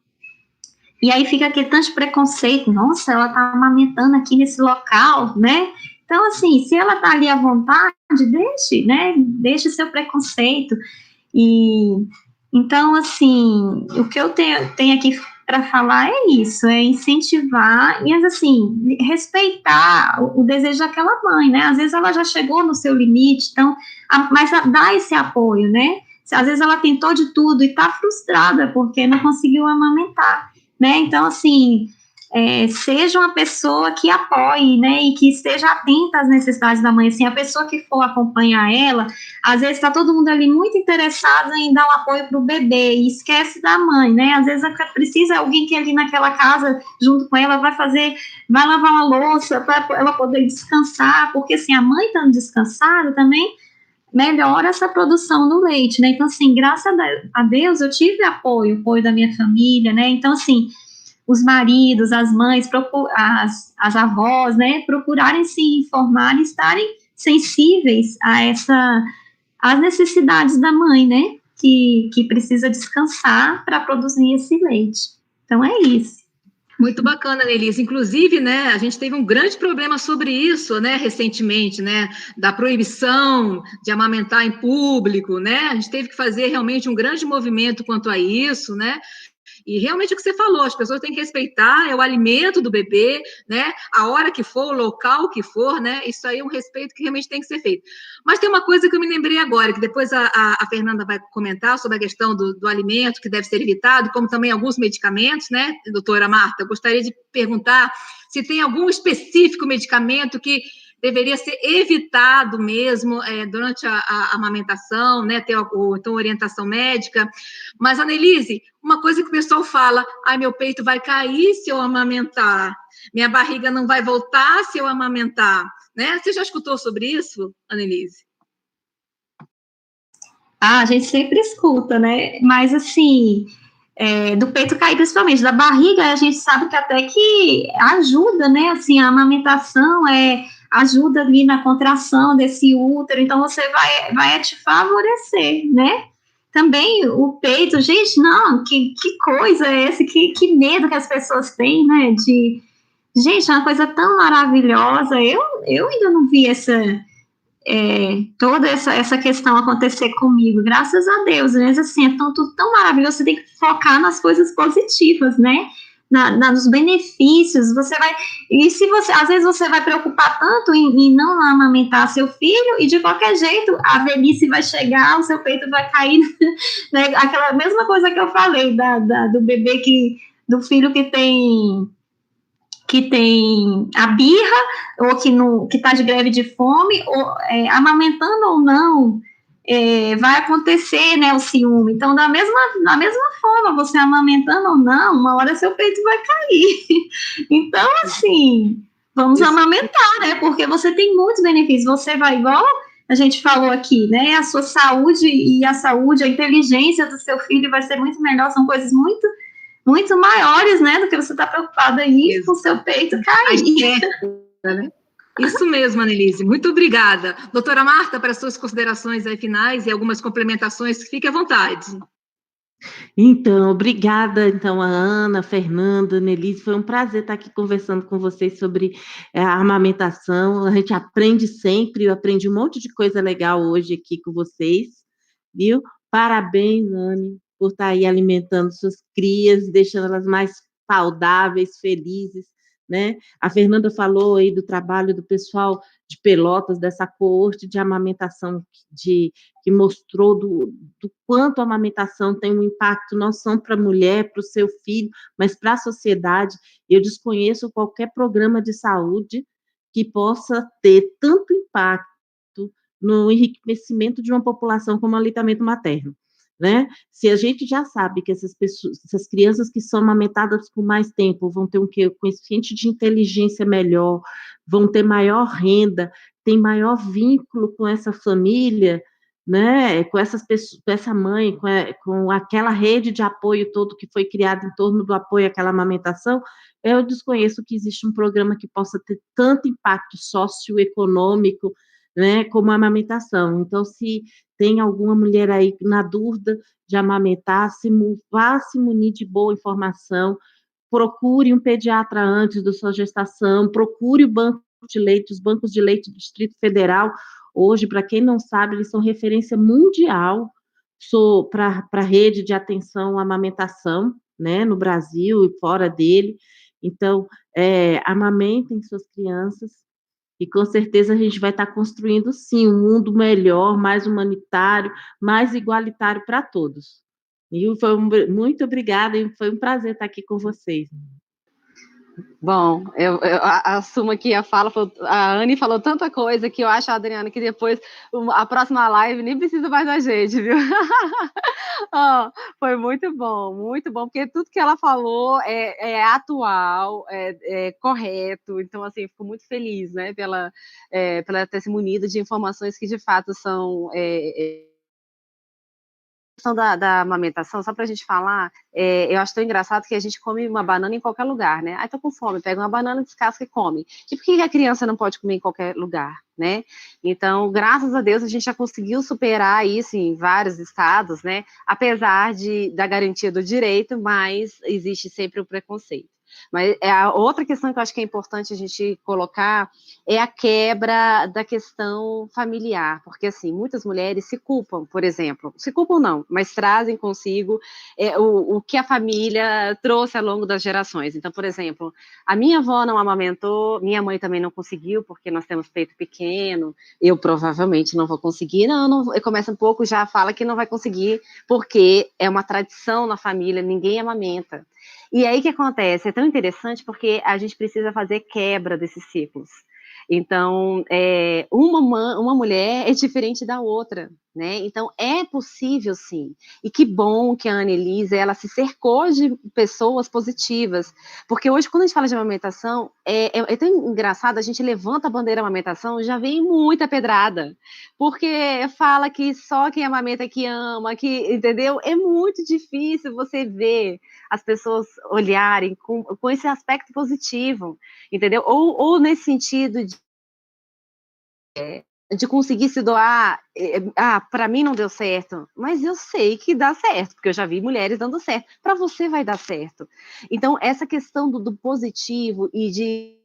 E aí fica aquele tanto de preconceito, nossa, ela tá amamentando aqui nesse local, né? Então, assim, se ela tá ali à vontade, deixe, né? Deixe seu preconceito. E então, assim, o que eu tenho aqui para falar é isso, é incentivar e, assim, respeitar o desejo daquela mãe, né? Às vezes ela já chegou no seu limite, então, mas dá esse apoio, né? Às vezes ela tentou de tudo e está frustrada porque não conseguiu amamentar, né? Então, assim, seja uma pessoa que apoie, né, e que esteja atenta às necessidades da mãe, assim, a pessoa que for acompanhar ela, às vezes está todo mundo ali muito interessado em dar um apoio para o bebê e esquece da mãe, né, às vezes precisa alguém que ali naquela casa, junto com ela, vai lavar uma louça para ela poder descansar, porque assim, a mãe estando descansada também melhora essa produção do leite, né, então assim, graças a Deus eu tive apoio da minha família, né, então assim, os maridos, as mães, as avós, né, procurarem se informar e estarem sensíveis às necessidades da mãe, né, que precisa descansar para produzir esse leite. Então, é isso. Muito bacana, Nelise. Inclusive, né, a gente teve um grande problema sobre isso, né, recentemente, né, da proibição de amamentar em público, né, a gente teve que fazer realmente um grande movimento quanto a isso, né, e realmente o que você falou, as pessoas têm que respeitar, o alimento do bebê, né? A hora que for, o local que for, né? Isso aí é um respeito que realmente tem que ser feito. Mas tem uma coisa que eu me lembrei agora, que depois a Fernanda vai comentar sobre a questão do alimento que deve ser evitado, como também alguns medicamentos, né, doutora Marta? Eu gostaria de perguntar se tem algum específico medicamento que deveria ser evitado mesmo durante a amamentação, né, ter então, orientação médica. Mas, Annelise, uma coisa que o pessoal fala, meu peito vai cair se eu amamentar, minha barriga não vai voltar se eu amamentar, né? Você já escutou sobre isso, Annelise? A gente sempre escuta, né? Mas, assim, do peito cair, principalmente, da barriga, a gente sabe que até que ajuda, né? Assim, a amamentação ajuda ali na contração desse útero, então você vai te favorecer, né? Também o peito, gente, não, que coisa é essa? Que medo que as pessoas têm, né? Gente, é uma coisa tão maravilhosa. Eu ainda não vi toda essa questão acontecer comigo, graças a Deus, mas assim, é tudo tão maravilhoso, você tem que focar nas coisas positivas, né, nos benefícios, e se você, às vezes você vai preocupar tanto em não amamentar seu filho, e de qualquer jeito, a velhice vai chegar, o seu peito vai cair, né, aquela mesma coisa que eu falei, do bebê do filho que tem a birra, ou que está de greve de fome, ou amamentando ou não, vai acontecer, né, o ciúme. Então, da mesma forma, você amamentando ou não, uma hora seu peito vai cair. Então, assim, vamos amamentar, né, porque você tem muitos benefícios. Você vai, igual a gente falou aqui, né, a sua saúde a inteligência do seu filho vai ser muito melhor, são coisas muito maiores, né, do que você está preocupada aí com o seu peito cair. Né? Isso mesmo, Annelise. Muito obrigada. Doutora Marta, para as suas considerações aí finais e algumas complementações, fique à vontade. Então, obrigada, então, a Ana, a Fernanda, a Annelise, foi um prazer estar aqui conversando com vocês sobre a amamentação, a gente aprende sempre, eu aprendi um monte de coisa legal hoje aqui com vocês, viu? Parabéns, Anne, por estar aí alimentando suas crias, deixando elas mais saudáveis, felizes, né? A Fernanda falou aí do trabalho do pessoal de Pelotas, dessa coorte de amamentação que mostrou do quanto a amamentação tem um impacto não só para a mulher, para o seu filho, mas para a sociedade. Eu desconheço qualquer programa de saúde que possa ter tanto impacto no enriquecimento de uma população como o aleitamento materno. Né? Se a gente já sabe que essas crianças que são amamentadas por mais tempo vão ter um coeficiente de inteligência melhor, vão ter maior renda, tem maior vínculo com essa família, né, com essas pessoas, com essa mãe, com aquela rede de apoio todo que foi criada em torno do apoio àquela amamentação, eu desconheço que existe um programa que possa ter tanto impacto socioeconômico, né, como a amamentação. Então, se tem alguma mulher aí na dúvida de amamentar, vá se munir de boa informação, procure um pediatra antes da sua gestação, procure o banco de leite, os bancos de leite do Distrito Federal. Hoje, para quem não sabe, eles são referência mundial para a rede de atenção à amamentação, né, no Brasil e fora dele. Então, amamentem suas crianças, e com certeza a gente vai estar construindo, sim, um mundo melhor, mais humanitário, mais igualitário para todos. E muito obrigada, e foi um prazer estar aqui com vocês. Bom, eu assumo aqui a fala, a Anne falou tanta coisa que eu acho, Adriana, que depois a próxima live nem precisa mais da gente, viu? Oh, foi muito bom, porque tudo que ela falou é atual, é correto, então, assim, fico muito feliz, né, pela ter se munido de informações que, de fato, são... questão da amamentação, só para a gente falar, eu acho tão engraçado que a gente come uma banana em qualquer lugar, né? Aí tô com fome, pega uma banana, descasca e come. E por que a criança não pode comer em qualquer lugar, né? Então, graças a Deus, a gente já conseguiu superar isso em vários estados, né? Apesar da garantia do direito, mas existe sempre o preconceito. Mas a outra questão que eu acho que é importante a gente colocar é a quebra da questão familiar, porque, assim, muitas mulheres se culpam, por exemplo, se culpam não, mas trazem consigo o que a família trouxe ao longo das gerações. Então, por exemplo, a minha avó não amamentou, minha mãe também não conseguiu, porque nós temos peito pequeno, eu provavelmente não vou conseguir, começa um pouco, já fala que não vai conseguir, porque é uma tradição na família, ninguém amamenta. E aí o que acontece? É tão interessante porque a gente precisa fazer quebra desses ciclos. Então, uma mulher é diferente da outra, né? Então, é possível, sim. E que bom que a Annelise, ela se cercou de pessoas positivas. Porque hoje, quando a gente fala de amamentação, é tão engraçado, a gente levanta a bandeira amamentação, já vem muita pedrada. Porque fala que só quem amamenta é que ama, entendeu? É muito difícil você ver as pessoas olharem com esse aspecto positivo, entendeu? Ou nesse sentido de conseguir se doar, para mim não deu certo, mas eu sei que dá certo, porque eu já vi mulheres dando certo, para você vai dar certo. Então, essa questão do positivo e de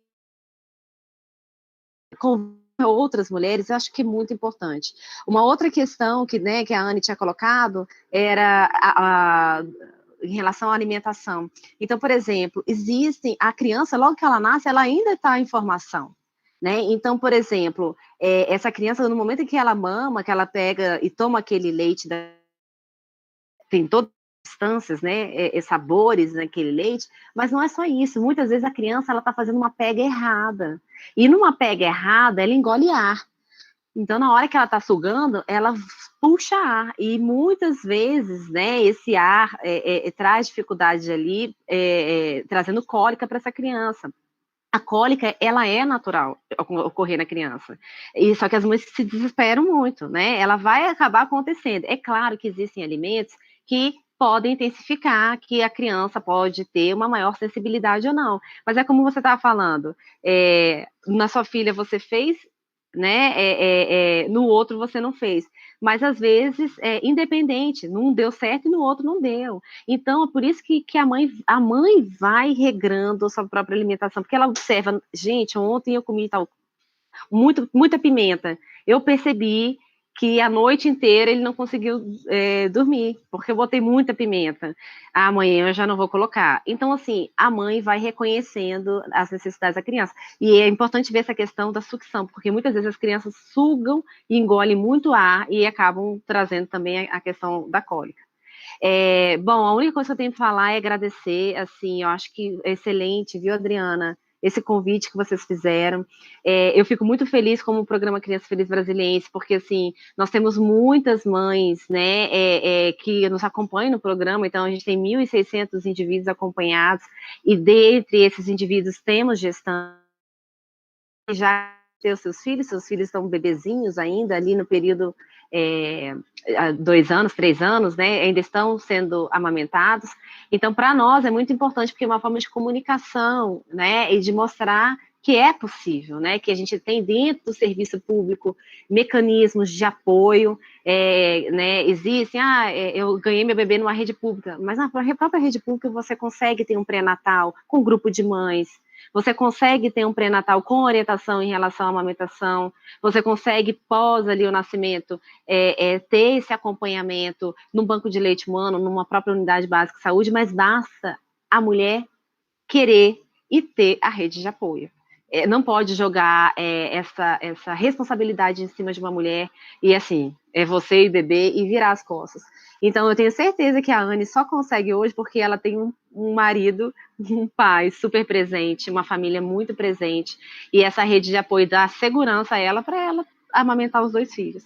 com outras mulheres, eu acho que é muito importante. Uma outra questão que a Anne tinha colocado era em relação à alimentação. Então, por exemplo, a criança, logo que ela nasce, ela ainda está em formação, né? Então, por exemplo, essa criança, no momento em que ela mama, que ela pega e toma aquele leite, tem todas as instâncias, né, sabores naquele leite, mas não é só isso, muitas vezes a criança ela está fazendo uma pega errada, e numa pega errada, ela engole ar. Então, na hora que ela está sugando, ela puxa ar, e muitas vezes, né, esse ar traz dificuldade ali, trazendo cólica para essa criança. A cólica, ela é natural ocorrer na criança, e só que as mães se desesperam muito, né, ela vai acabar acontecendo. É claro que existem alimentos que podem intensificar, que a criança pode ter uma maior sensibilidade ou não, mas é como você estava falando, na sua filha você fez, né, no outro você não fez, mas às vezes é independente, num deu certo e no outro não deu. Então é por isso que a mãe vai regrando a sua própria alimentação, porque ela observa, gente, ontem eu comi muita pimenta, eu percebi que a noite inteira ele não conseguiu dormir, porque eu botei muita pimenta. Amanhã eu já não vou colocar. Então, assim, a mãe vai reconhecendo as necessidades da criança. E é importante ver essa questão da sucção, porque muitas vezes as crianças sugam e engolem muito ar e acabam trazendo também a questão da cólica. Bom, a única coisa que eu tenho para falar é agradecer, assim, eu acho que é excelente, viu, Adriana, esse convite que vocês fizeram. Eu fico muito feliz como o programa Criança Feliz Brasiliense, porque, assim, nós temos muitas mães, né, que nos acompanham no programa, então a gente tem 1.600 indivíduos acompanhados, e dentre esses indivíduos temos gestantes já ter os seus filhos estão bebezinhos ainda, ali no período 2 anos, 3 anos, né, ainda estão sendo amamentados. Então, para nós é muito importante, porque é uma forma de comunicação, né, e de mostrar que é possível, né, que a gente tem dentro do serviço público mecanismos de apoio, né, existem, eu ganhei meu bebê numa rede pública, mas na própria rede pública você consegue ter um pré-natal com um grupo de mães, você consegue ter um pré-natal com orientação em relação à amamentação, você consegue, pós ali o nascimento, ter esse acompanhamento num banco de leite humano, numa própria unidade básica de saúde, mas basta a mulher querer e ter a rede de apoio. Não pode jogar essa responsabilidade em cima de uma mulher e assim, é você e bebê e virar as costas. Então eu tenho certeza que a Anne só consegue hoje porque ela tem um marido, um pai super presente, uma família muito presente, e essa rede de apoio dá segurança a ela para ela amamentar os 2 filhos.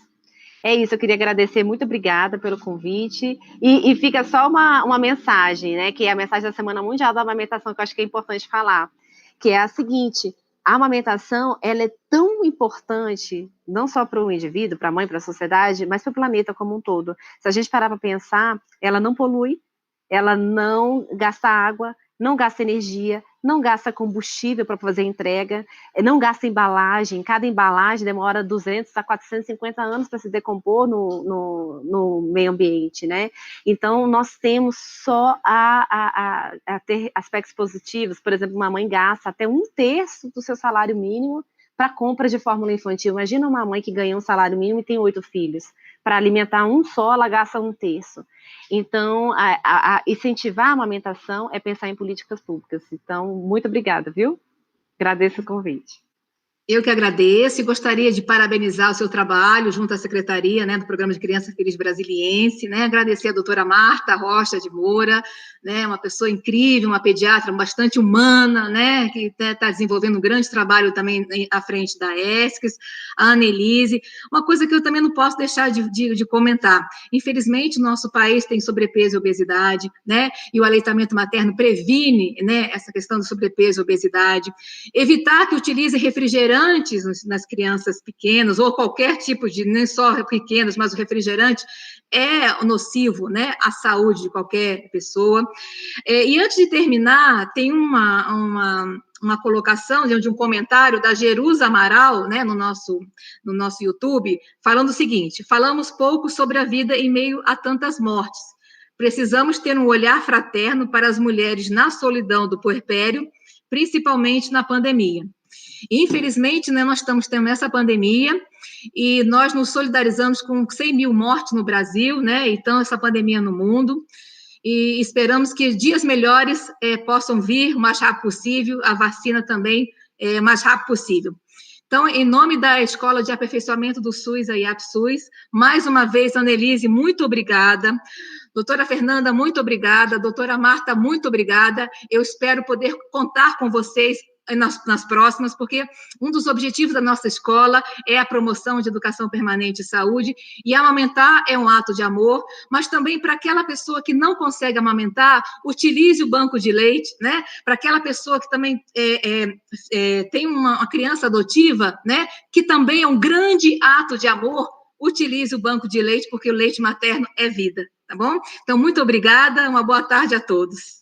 É isso, eu queria agradecer, muito obrigada pelo convite, e fica só uma mensagem, né, que é a mensagem da Semana Mundial da Amamentação, que eu acho que é importante falar, que é a seguinte: a amamentação, ela é tão importante, não só para o indivíduo, para a mãe, para a sociedade, mas para o planeta como um todo. Se a gente parar para pensar, ela não polui, ela não gasta água, não gasta energia, não gasta combustível para fazer entrega, não gasta embalagem, cada embalagem demora 200 a 450 anos para se decompor no meio ambiente, né? Então, nós temos só a ter aspectos positivos. Por exemplo, uma mãe gasta até 1/3 do seu salário mínimo para compra de fórmula infantil. Imagina uma mãe que ganha um salário mínimo e tem 8 filhos. Para alimentar um só, ela gasta 1/3. Então, incentivar a amamentação é pensar em políticas públicas. Então, muito obrigada, viu? Agradeço o convite. Eu que agradeço e gostaria de parabenizar o seu trabalho junto à Secretaria, né, do Programa de Criança Feliz Brasiliense, né, agradecer a doutora Marta Rocha de Moura, né, uma pessoa incrível, uma pediatra bastante humana, né, que está desenvolvendo um grande trabalho também à frente da ESCS, a Annelise. Uma coisa que eu também não posso deixar de comentar: infelizmente, o nosso país tem sobrepeso e obesidade, né, e o aleitamento materno previne, né, essa questão do sobrepeso e obesidade. Evitar que utilize refrigerantes nas crianças pequenas, ou qualquer tipo de, nem só pequenos, mas o refrigerante é nocivo, né, à saúde de qualquer pessoa. E antes de terminar, tem uma colocação de um comentário da Jerusa Amaral, né, no nosso YouTube, falando o seguinte: falamos pouco sobre a vida em meio a tantas mortes. Precisamos ter um olhar fraterno para as mulheres na solidão do puerpério, principalmente na pandemia. Infelizmente, né, nós estamos tendo essa pandemia e nós nos solidarizamos com 100 mil mortes no Brasil, né, então essa pandemia no mundo, e esperamos que dias melhores possam vir o mais rápido possível, a vacina também o mais rápido possível. Então, em nome da Escola de Aperfeiçoamento do SUS, a IAPSUS, mais uma vez, Annelise, muito obrigada. Doutora Fernanda, muito obrigada. Doutora Marta, muito obrigada. Eu espero poder contar com vocês nas próximas, porque um dos objetivos da nossa escola é a promoção de educação permanente e saúde, e amamentar é um ato de amor, mas também para aquela pessoa que não consegue amamentar, utilize o banco de leite, né? Para aquela pessoa que também tem uma criança adotiva, né? Que também é um grande ato de amor, utilize o banco de leite, porque o leite materno é vida, tá bom? Então, muito obrigada, uma boa tarde a todos.